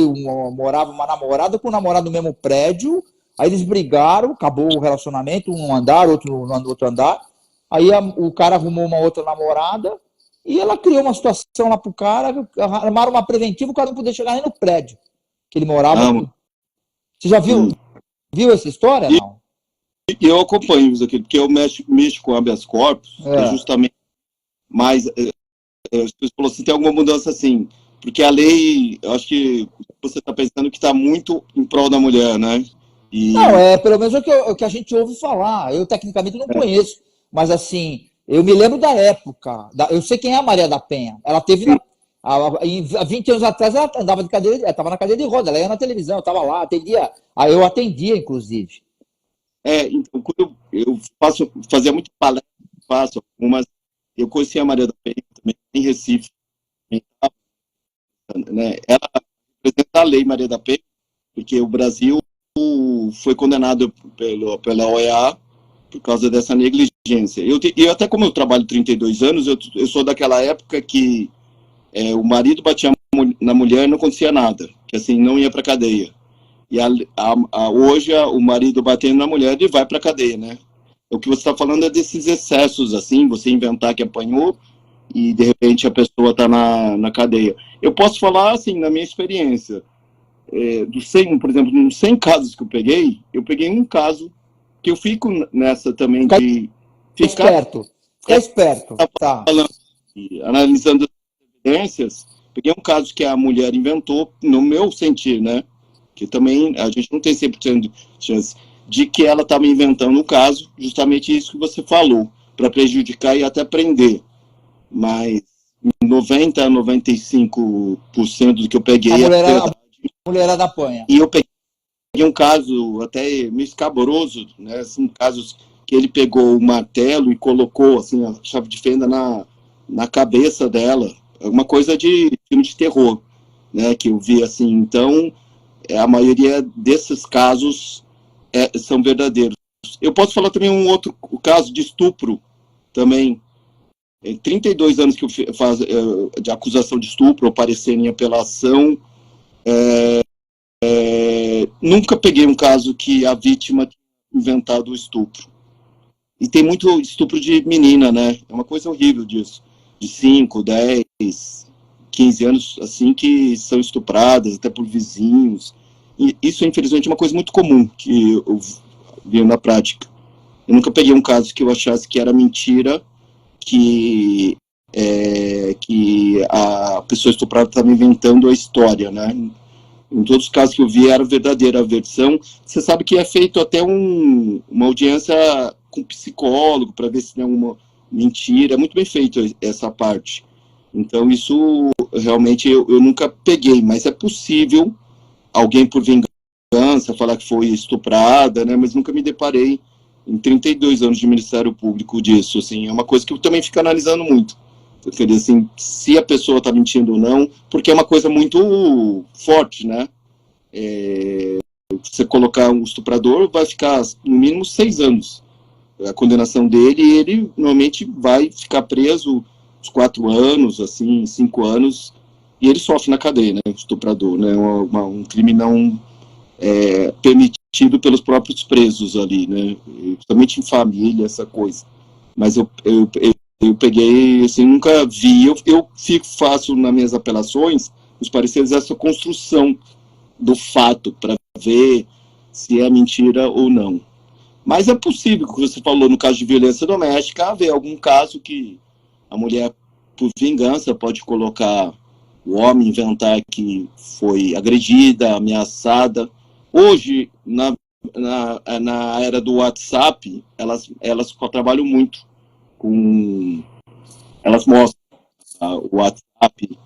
morava uma namorada com um namorado no mesmo prédio, aí eles brigaram, acabou o relacionamento, um andar, outro no outro andar, aí o cara arrumou uma outra namorada, e ela criou uma situação lá pro cara, armaram uma preventiva, o cara não podia chegar nem no prédio que ele morava. Você já viu essa história? Não? Eu acompanho isso aqui, porque eu mexo com habeas corpus, justamente, mas você falou assim, tem alguma mudança assim, porque a lei, eu acho que você está pensando que está muito em prol da mulher, né? Não, pelo menos o que a gente ouve falar, eu tecnicamente não conheço, mas assim, eu me lembro da época, eu sei quem é a Maria da Penha, ela teve, há 20 anos atrás, ela andava de cadeira, ela estava na cadeira de roda, ela ia na televisão, eu estava lá, eu atendia, inclusive. Então, quando eu fazia muito palestra, eu conheci a Maria da Penha também em Recife, né? Ela representa a lei Maria da Penha, porque o Brasil foi condenado pela OEA por causa dessa negligência. Eu até como eu trabalho 32 anos, eu sou daquela época que o marido batia na mulher e não acontecia nada, que assim, não ia para cadeia. E hoje o marido batendo na mulher, ele vai para cadeia, né? O que você está falando é desses excessos, assim, você inventar que apanhou e de repente a pessoa está na cadeia. Eu posso falar, assim, na minha experiência, por exemplo, nos 100 casos que eu peguei um caso que eu fico nessa também de ficar esperto. Tá. Analisando as evidências, peguei um caso que a mulher inventou, no meu sentir, né? Que também a gente não tem 100% de chance de que ela estava inventando o caso, justamente isso que você falou, para prejudicar e até prender. Mas 90% a 95% do que eu peguei a mulherada apanha. E eu peguei um caso até meio escabroso, né, assim, casos que ele pegou o martelo e colocou assim, a chave de fenda na cabeça dela. É uma coisa de filme de terror, né, que eu vi assim. Então, a maioria desses casos são verdadeiros. Eu posso falar também o caso de estupro também. 32 anos que eu faço de acusação de estupro, aparecer em apelação. Nunca peguei um caso que a vítima tinha inventado o estupro. E tem muito estupro de menina, né? É uma coisa horrível disso. De 5, 10, 15 anos, assim, que são estupradas, até por vizinhos. E isso, infelizmente, é uma coisa muito comum que eu vi na prática. Eu nunca peguei um caso que eu achasse que era mentira, que a pessoa estuprada estava inventando a história, né? Em todos os casos que eu vi, era verdadeira a versão. Você sabe que é feito até uma audiência com psicólogo, para ver se tem alguma mentira. É muito bem feito essa parte. Então, isso, realmente, eu nunca peguei, mas é possível alguém por vingança falar que foi estuprada, né? Mas nunca me deparei em 32 anos de Ministério Público disso, assim. É uma coisa que eu também fico analisando muito. Porque, assim, se a pessoa está mentindo ou não, porque é uma coisa muito forte, né? Você colocar um estuprador, vai ficar no mínimo 6 anos a condenação dele, e ele normalmente vai ficar preso uns 4 anos, assim, 5 anos, e ele sofre na cadeia, né? Estuprador, né? Um crime não permitido pelos próprios presos ali, né? Principalmente em família, essa coisa. Mas eu peguei, assim, nunca vi. Eu faço nas minhas apelações, os pareceres, essa construção do fato, para ver se é mentira ou não. Mas é possível, como você falou, no caso de violência doméstica, haver algum caso que a mulher, por vingança, pode colocar o homem inventar que foi agredida, ameaçada. Hoje, na era do WhatsApp, elas trabalham muito com... Elas mostram o WhatsApp,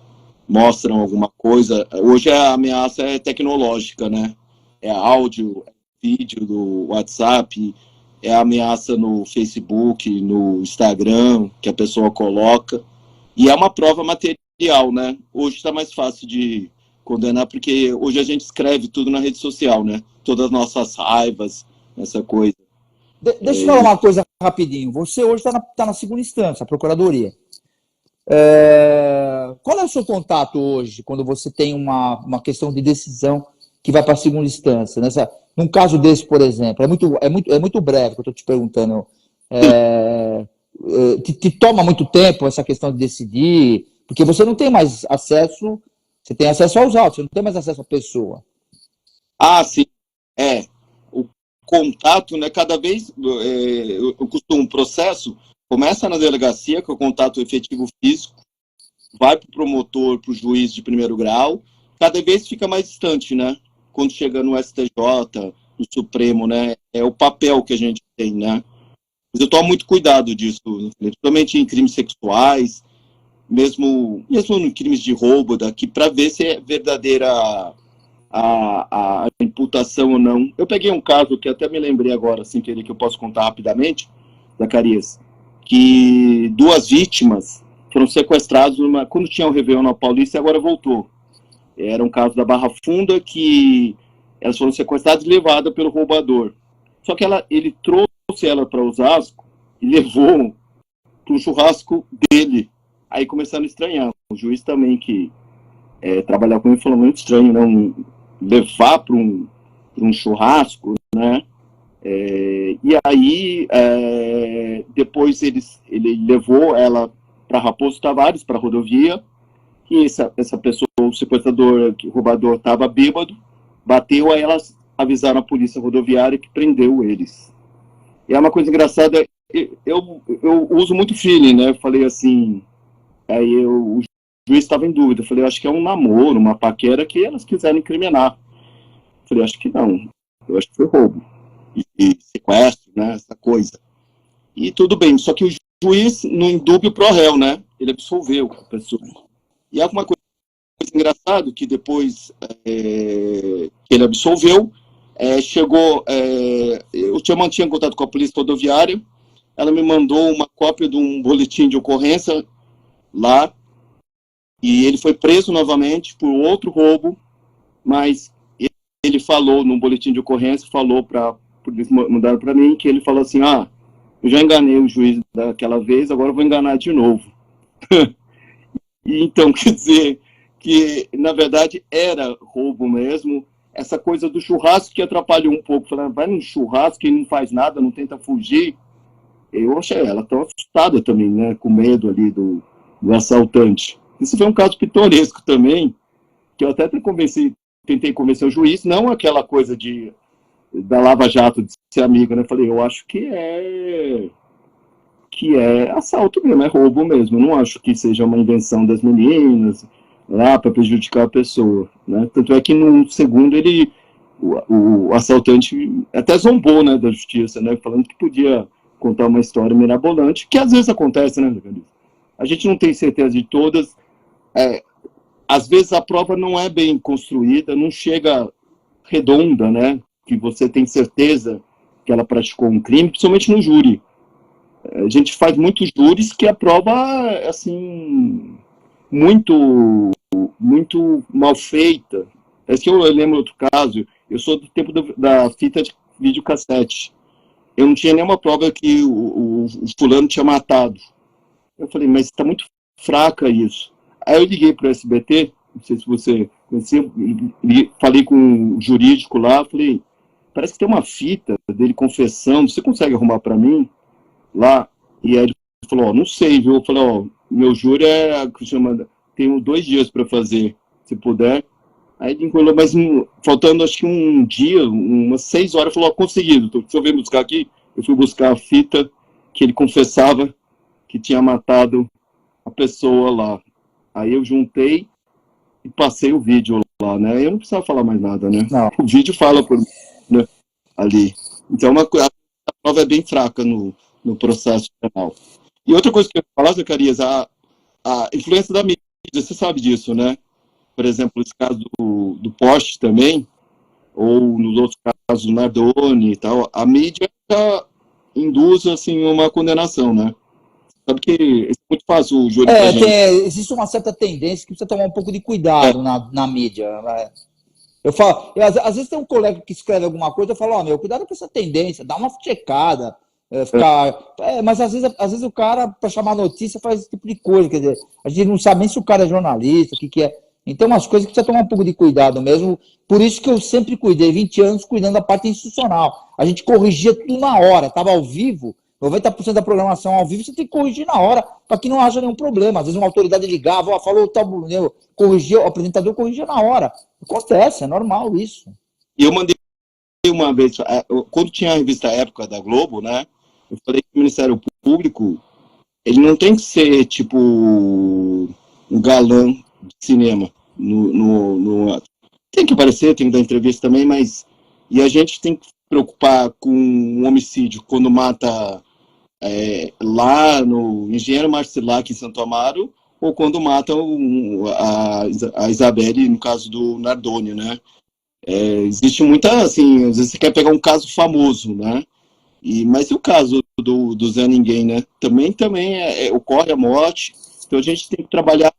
mostram alguma coisa. Hoje a ameaça é tecnológica, né? É áudio, é vídeo do WhatsApp, é a ameaça no Facebook, no Instagram, que a pessoa coloca. E é uma prova material, né? Hoje está mais fácil de condenar, porque hoje a gente escreve tudo na rede social, né? Todas as nossas raivas, essa coisa. Deixa eu falar uma coisa rapidinho. Você hoje está na segunda instância, a Procuradoria. Qual é o seu contato hoje, quando você tem uma questão de decisão que vai para a segunda instância? Num caso desse, por exemplo, é muito breve que eu estou te perguntando. Te toma muito tempo essa questão de decidir, porque você não tem mais acesso, você tem acesso aos autos, você não tem mais acesso à pessoa. Ah, sim. O contato, né, cada vez, eu costumo, um processo, começa na delegacia, que é o contato efetivo físico, vai para o promotor, para o juiz de primeiro grau, cada vez fica mais distante, né? Quando chega no STJ, no Supremo, né? É o papel que a gente tem, né? Mas eu tomo muito cuidado disso, principalmente em crimes sexuais, mesmo em crimes de roubo daqui, para ver se é verdadeira a imputação ou não. Eu peguei um caso que até me lembrei agora, sem querer, que eu posso contar rapidamente, Zacarias, que 2 vítimas foram sequestradas quando tinha o Réveillon na Paulista e agora voltou. Era um caso da Barra Funda, que elas foram sequestradas e levadas pelo roubador. Só que ele trouxe ela para Osasco e levou para o churrasco dele. Aí começaram a estranhar. O juiz também, que trabalhava com ele, falou: muito estranho, não levar para um churrasco, né? E aí, depois ele levou ela para Raposo Tavares, para a rodovia, e essa pessoa, o sequestrador, o roubador, estava bêbado, bateu, aí elas avisaram a polícia rodoviária que prendeu eles. E é uma coisa engraçada, eu uso muito feeling, né? Eu falei assim, o juiz estava em dúvida, eu falei, eu acho que é um namoro, uma paquera que elas quiseram incriminar. Eu falei, acho que não, eu acho que foi roubo. E sequestro, né, essa coisa. E tudo bem, só que o juiz, no indúbio pro réu, né, ele absolveu a pessoa. E alguma coisa engraçada, que depois que ele absolveu, chegou, eu mantinha contato com a polícia rodoviária, ela me mandou uma cópia de um boletim de ocorrência lá, e ele foi preso novamente por outro roubo, mas ele falou no boletim de ocorrência, falou para eles mandaram para mim, que ele falou assim, eu já enganei o juiz daquela vez, agora eu vou enganar de novo. E então, quer dizer, que na verdade era roubo mesmo, essa coisa do churrasco que atrapalhou um pouco, falando, vai num churrasco e não faz nada, não tenta fugir. Eu achei ela tão assustada também, né, com medo ali do assaltante. Isso foi um caso pitoresco também, que eu até tentei convencer o juiz, não aquela coisa da Lava Jato de ser amigo, né? Falei, eu acho que é assalto mesmo, é roubo mesmo. Eu não acho que seja uma invenção das meninas lá para prejudicar a pessoa, né? Tanto é que no segundo o assaltante até zombou, né, da justiça, né? Falando que podia contar uma história mirabolante, que às vezes acontece, né? A gente não tem certeza de todas. Às vezes a prova não é bem construída, não chega redonda, né? Que você tem certeza que ela praticou um crime, principalmente no júri. A gente faz muitos júris que a prova é, assim, muito mal feita. É que eu lembro outro caso, eu sou do tempo da fita de videocassete. Eu não tinha nenhuma prova que o fulano tinha matado. Eu falei, mas está muito fraca isso. Aí eu liguei para o SBT, não sei se você conhecia, falei com o jurídico lá, falei, parece que tem uma fita dele confessando, você consegue arrumar para mim lá? E aí ele falou, não sei, viu? Eu falei, meu júri tenho 2 dias para fazer, se puder. Aí ele enrolou, mas faltando acho que um dia, umas 6 horas, falou, conseguido, deixa eu vir buscar aqui. Eu fui buscar a fita que ele confessava que tinha matado a pessoa lá. Aí eu juntei e passei o vídeo lá, né? Eu não precisava falar mais nada, né? Não. O vídeo fala por mim, né? Ali. Então, a prova é bem fraca no processo penal. E outra coisa que eu ia falar, Zacarias, a influência da mídia, você sabe disso, né? Por exemplo, esse caso do Porsche também, ou nos outros casos do Nardoni e tal, a mídia induz, assim, uma condenação, né? Sabe que é muito fácil o júri pra gente. Existe uma certa tendência que precisa tomar um pouco de cuidado na mídia, né? Eu falo, às vezes tem um colega que escreve alguma coisa, eu falo, meu, cuidado com essa tendência, dá uma checada, mas às vezes o cara, para chamar notícia, faz esse tipo de coisa, quer dizer, a gente não sabe nem se o cara é jornalista, o que é. Então, umas coisas que precisa tomar um pouco de cuidado mesmo, por isso que eu sempre cuidei, 20 anos cuidando da parte institucional. A gente corrigia tudo na hora, estava ao vivo, 90% da programação ao vivo, você tem que corrigir na hora, para que não haja nenhum problema. Às vezes uma autoridade ligava, falou, tá, corrigiu, o apresentador corrigia na hora. Acontece, é normal isso. E eu mandei uma vez, quando tinha a revista Época da Globo, né, eu falei que o Ministério Público, ele não tem que ser, tipo, um galã de cinema. Tem que aparecer, tem que dar entrevista também, mas... E a gente tem que se preocupar com um homicídio quando mata lá no Engenheiro Marcilac, em Santo Amaro, ou quando matam a Isabelle, no caso do Nardoni, né? Existe muita, assim, às vezes você quer pegar um caso famoso, né? Mas e o caso do Zé Ninguém, né? Também ocorre a morte, então a gente tem que trabalhar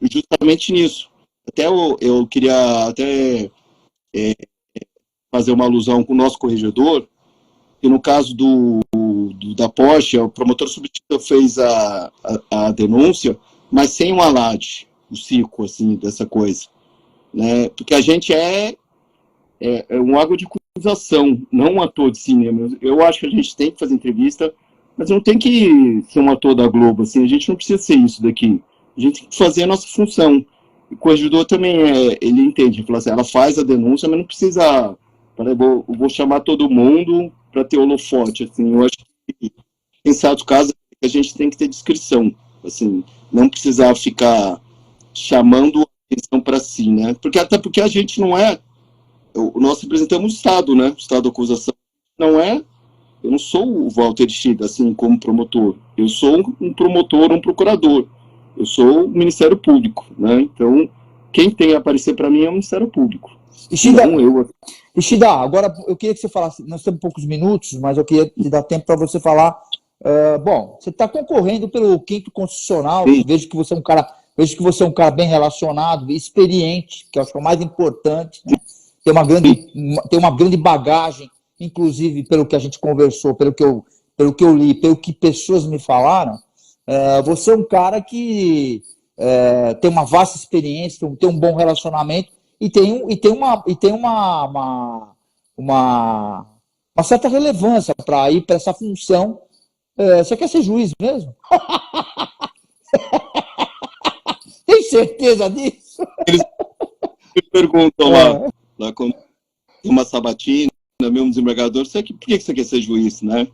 justamente nisso. Até eu queria até fazer uma alusão com o nosso corregedor, que no caso da Porsche, o promotor substituto fez a denúncia, mas sem um alarde, o circo, assim, dessa coisa, né? Porque a gente é um órgão de acusação, não um ator de cinema. Eu acho que a gente tem que fazer entrevista, mas não tem que ser um ator da Globo, assim, a gente não precisa ser isso daqui. A gente tem que fazer a nossa função. O corregedor também, ele entende, ele fala assim, ela faz a denúncia, mas não precisa, eu vou chamar todo mundo para ter holofote, assim. Eu acho que, em certos casos, a gente tem que ter discrição, assim, não precisar ficar chamando a atenção para si, né? Até porque a gente não nós representamos o Estado, né? O Estado da acusação eu não sou o Walter Schida, assim, como promotor. Eu sou um promotor, um procurador. Eu sou o Ministério Público, né? Então, quem tem a aparecer para mim é o Ministério Público. Ishida, agora eu queria que você falasse, nós temos poucos minutos, mas eu queria te dar tempo para você falar. Bom, você está concorrendo pelo 5º Constitucional, vejo que você é um cara bem relacionado, experiente, que eu acho que é o mais importante, né? Tem uma grande bagagem, inclusive pelo que a gente conversou, pelo que eu li, pelo que pessoas me falaram. Você é um cara que tem uma vasta experiência, tem um bom relacionamento e tem uma certa relevância para ir para essa função. Você quer ser juiz mesmo? Tem certeza disso? Eles me perguntam lá quando uma sabatina, meu desembargador, por que você quer ser juiz, né?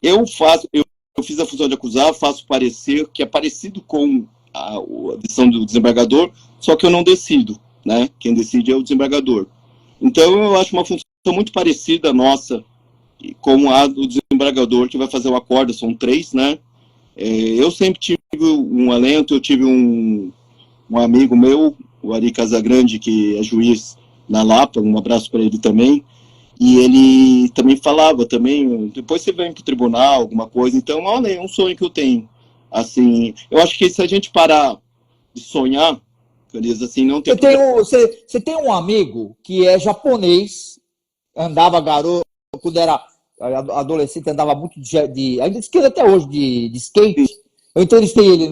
Eu fiz a função de acusar, faço parecer, que é parecido com a decisão do desembargador, só que eu não decido, né? Quem decide é o desembargador. Então, eu acho uma função muito parecida nossa com a do desembargador, que vai fazer o acordo, são 3, né? Eu sempre tive um alento, eu tive um amigo meu, o Ari Casagrande, que é juiz na Lapa, um abraço para ele também, e ele também falava, depois você vem para o tribunal, alguma coisa, então, olha, é um sonho que eu tenho. Assim, eu acho que se a gente parar de sonhar, assim, não tem... Você tem um amigo que é japonês, andava garoto, quando era adolescente, andava muito ainda esquece até hoje, de skate. Eu entrevistei ele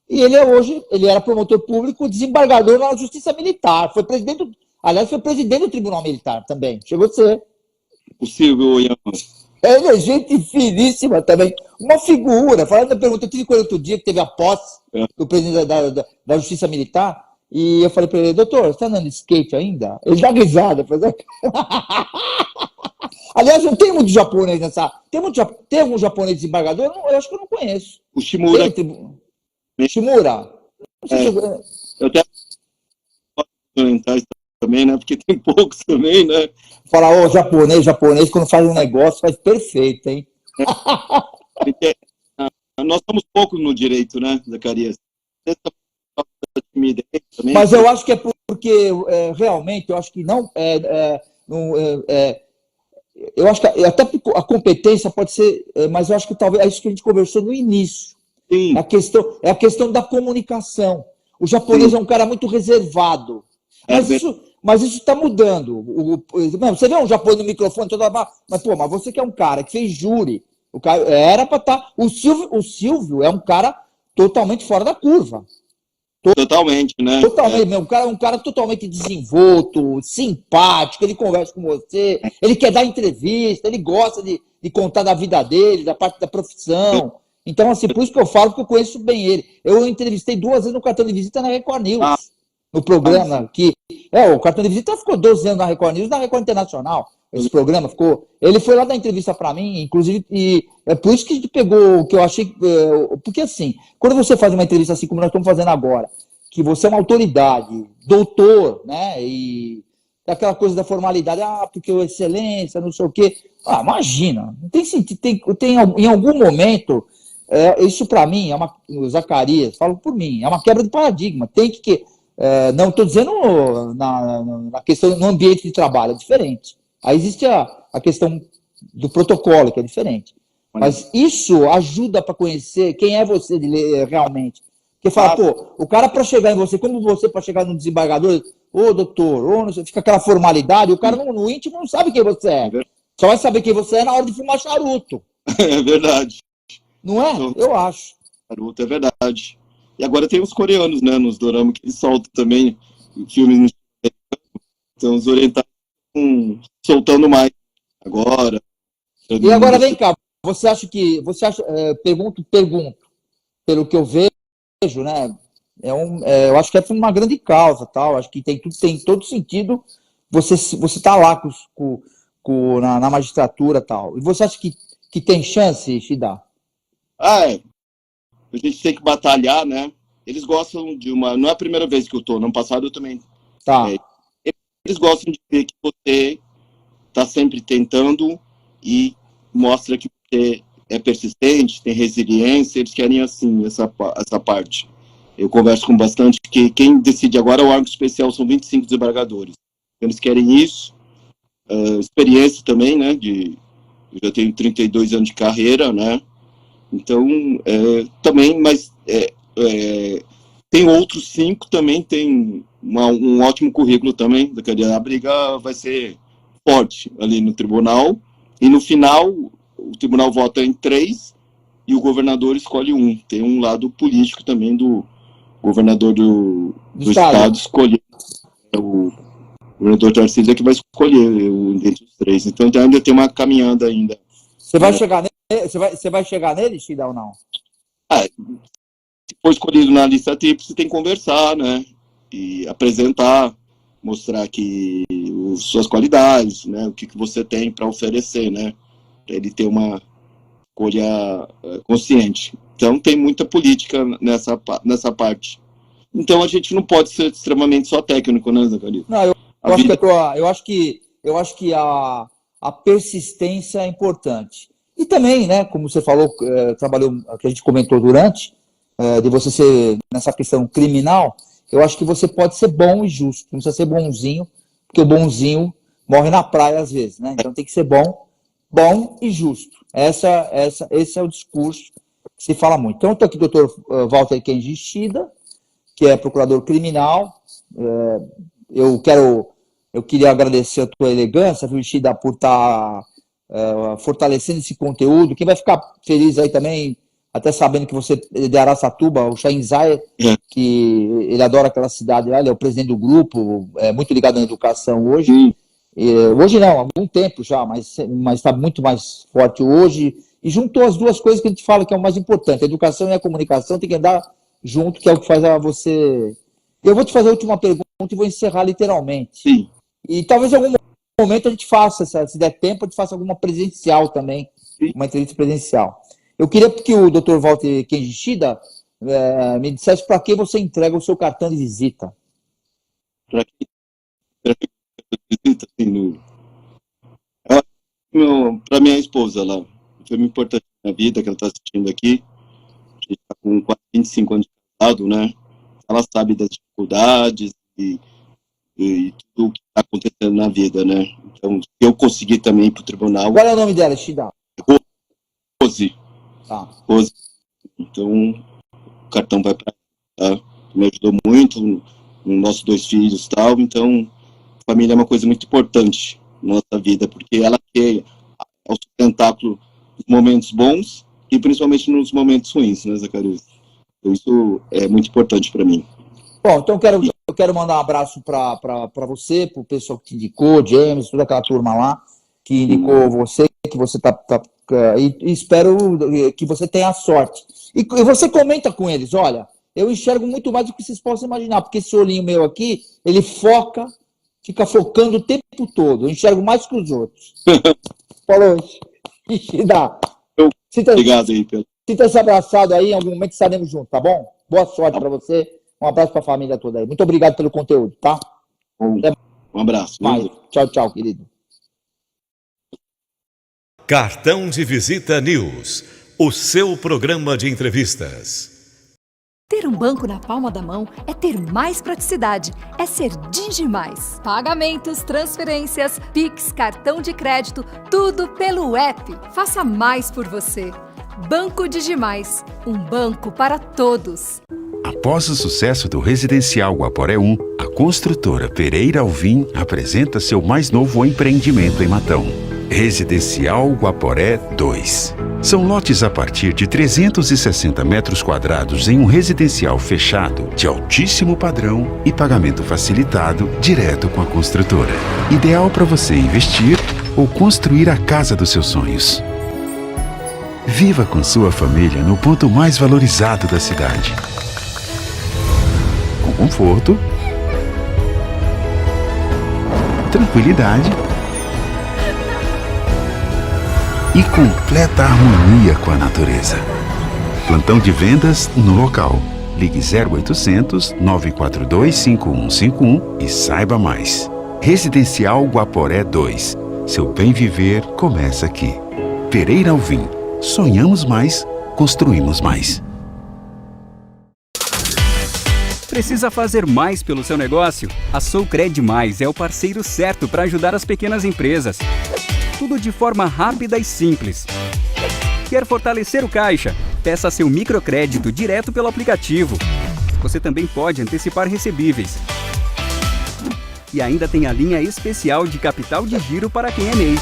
e ele era promotor público, desembargador na Justiça Militar, foi presidente do Tribunal Militar também, chegou a ser. Possível, Ian. Ele é gente finíssima também, uma figura. Falando da pergunta, eu tive com ele outro dia, que teve a posse do presidente da Justiça Militar, e eu falei para ele, doutor, você está andando de skate ainda? Ele dá risada. Aliás, não tem muito japonês nessa... Tem algum japonês desembargador? Eu acho que eu não conheço. O Shimura. Shimura? Eu também, né? Porque tem poucos também, né? Falar, japonês, quando faz um negócio, faz perfeito, hein? Porque, nós somos poucos no direito, né, Zacarias? Também. Mas eu acho que é porque, realmente, eu acho que não... eu acho que até a competência pode ser... mas eu acho que talvez é isso que a gente conversou no início. Sim. É a questão da comunicação. O japonês é um cara muito reservado. Mas isso está mudando. Você vê um japonês no microfone toda hora, mas você que é um cara que fez júri, o cara era para estar. O Silvio é um cara totalmente fora da curva. Totalmente, né? Totalmente, um cara totalmente desenvolto, simpático, ele conversa com você, ele quer dar entrevista, ele gosta de contar da vida dele, da parte da profissão. Então, assim, por isso que eu falo que eu conheço bem ele. Eu entrevistei 2 vezes no Cartão de Visita na Record News, no programa que... o Cartão de Visita ficou 12 anos na Record News, na Record Internacional. Esse programa ficou... Ele foi lá dar entrevista para mim, inclusive, e é por isso que a gente pegou o que eu achei... porque, assim, quando você faz uma entrevista assim como nós estamos fazendo agora, que você é uma autoridade, doutor, né, e aquela coisa da formalidade, porque o excelência, não sei o quê... imagina, não tem sentido, tem em algum momento... isso para mim o Zacarias, falo por mim, é uma quebra de paradigma. Tem que não estou dizendo na questão no ambiente de trabalho, é diferente. Aí existe a questão do protocolo, que é diferente. Mas isso ajuda para conhecer quem é você realmente. Porque fala, o cara para chegar em você, como você para chegar no desembargador, doutor, não sei, fica aquela formalidade, o cara no íntimo não sabe quem você é. Só vai saber quem você é na hora de fumar charuto. É verdade. Não é? Eu acho. Charuto, é verdade. E agora tem os coreanos, né, nos doramas, que eles soltam também filmes. Então, os orientais estão soltando mais agora. E agora, vem cá, você acha, pergunto, pelo que eu vejo, né, eu acho que é uma grande causa, tal, acho que tem todo sentido você tá lá na magistratura, tal. E você acha que tem chance, Shida? A gente tem que batalhar, né? Eles gostam de uma... Não é a primeira vez que eu tô, no ano passado eu também... Eles gostam de ver que você tá sempre tentando e mostra que você é persistente, tem resiliência, eles querem, assim, essa parte. Eu converso com bastante, que quem decide agora é o órgão especial, são 25 desembargadores. Eles querem isso, experiência também, né? Eu já tenho 32 anos de carreira, né? Então, também, mas tem outros 5 também, tem um ótimo currículo também, a briga vai ser forte ali no tribunal, e no final, o tribunal vota em 3, e o governador escolhe 1. Tem um lado político também do governador do estado escolher, o governador Tarcísio é que vai escolher entre os 3, então ainda tem uma caminhada ainda. Você vai chegar Você vai chegar nele, Shida, ou não? Se for escolhido na lista tríplice, tem que conversar, né? E apresentar, mostrar que suas qualidades, né? O que você tem para oferecer, né? Para ele ter uma escolha consciente. Então, tem muita política nessa parte. Então, a gente não pode ser extremamente só técnico, né, Zacarias? Não, eu acho que a persistência é importante. E também, né, como você falou, trabalhou, que a gente comentou durante, de você ser, nessa questão criminal, eu acho que você pode ser bom e justo, não precisa ser bonzinho, porque o bonzinho morre na praia às vezes, né? Então tem que ser bom e justo. Esse é o discurso que se fala muito. Então, estou aqui com o doutor Walter Kenji Shida, que é procurador criminal. Eu queria agradecer a tua elegância, viu, Shida, por estar fortalecendo esse conteúdo. Quem vai ficar feliz aí também, até sabendo que você é de Araçatuba, o Shain Zay, que ele adora aquela cidade lá, ele é o presidente do grupo, é muito ligado na educação hoje. Hoje não, há algum tempo já, mas está muito mais forte hoje, e juntou as duas coisas que a gente fala que é o mais importante, a educação e a comunicação tem que andar junto, que é o que faz você... Eu vou te fazer a última pergunta e vou encerrar literalmente. Sim. E talvez em algum momento a gente faça, se der tempo, a gente faça alguma presencial também, uma entrevista presencial. Eu queria que o Dr. Walter Kenji Shida me dissesse para que você entrega o seu cartão de visita. Para Sem dúvida. Para minha esposa, ela foi muito importante na vida, que ela está assistindo aqui. A gente está com quase 25 anos de casado, né? Ela sabe das dificuldades e tudo o que está acontecendo na vida, né? Então, se eu conseguir também ir para o tribunal... Qual é o nome dela, Shida? Rose. Tá. Rose. Então, o cartão vai para ela, tá? Me ajudou muito, nos nossos 2 filhos e tal. Então, família é uma coisa muito importante na nossa vida, porque ela que é o sustentáculo nos momentos bons e principalmente nos momentos ruins, né, Zacarias? Então, isso é muito importante para mim. Bom, então eu quero mandar um abraço para você, para o pessoal que te indicou, James, toda aquela turma lá que indicou você, que você e espero que você tenha sorte. E você comenta com eles, olha, eu enxergo muito mais do que vocês possam imaginar, porque esse olhinho meu aqui, ele fica focando o tempo todo, eu enxergo mais que os outros. Falou, Shida. Obrigado aí, Pedro. Sinta-se abraçado aí, em algum momento estaremos juntos, tá bom? Boa sorte para você. Um abraço para a família toda aí. Muito obrigado pelo conteúdo, tá? Um abraço. Tchau, tchau, querido. Cartão de Visita News, o seu programa de entrevistas. Ter um banco na palma da mão é ter mais praticidade, é ser Digimais. Pagamentos, transferências, Pix, cartão de crédito, tudo pelo app. Faça mais por você. Banco Digimais, um banco para todos. Após o sucesso do Residencial Guaporé 1, a construtora Pereira Alvim apresenta seu mais novo empreendimento em Matão. Residencial Guaporé 2. São lotes a partir de 360 metros quadrados em um residencial fechado, de altíssimo padrão e pagamento facilitado direto com a construtora. Ideal para você investir ou construir a casa dos seus sonhos. Viva com sua família no ponto mais valorizado da cidade. Com conforto, tranquilidade e completa harmonia com a natureza. Plantão de vendas no local. Ligue 0800 942 5151 e saiba mais. Residencial Guaporé 2. Seu bem viver começa aqui. Pereira Alvim. Sonhamos mais, construímos mais. Precisa fazer mais pelo seu negócio? A Soucred Mais é o parceiro certo para ajudar as pequenas empresas. Tudo de forma rápida e simples. Quer fortalecer o caixa? Peça seu microcrédito direto pelo aplicativo. Você também pode antecipar recebíveis. E ainda tem a linha especial de capital de giro para quem é MEI.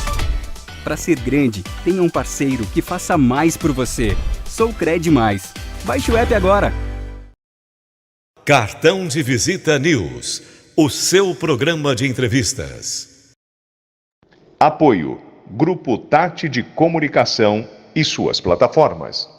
Para ser grande, tenha um parceiro que faça mais por você. Soucred Mais. Baixe o app agora. Cartão de Visita News, o seu programa de entrevistas. Apoio Grupo Tati de Comunicação e suas plataformas.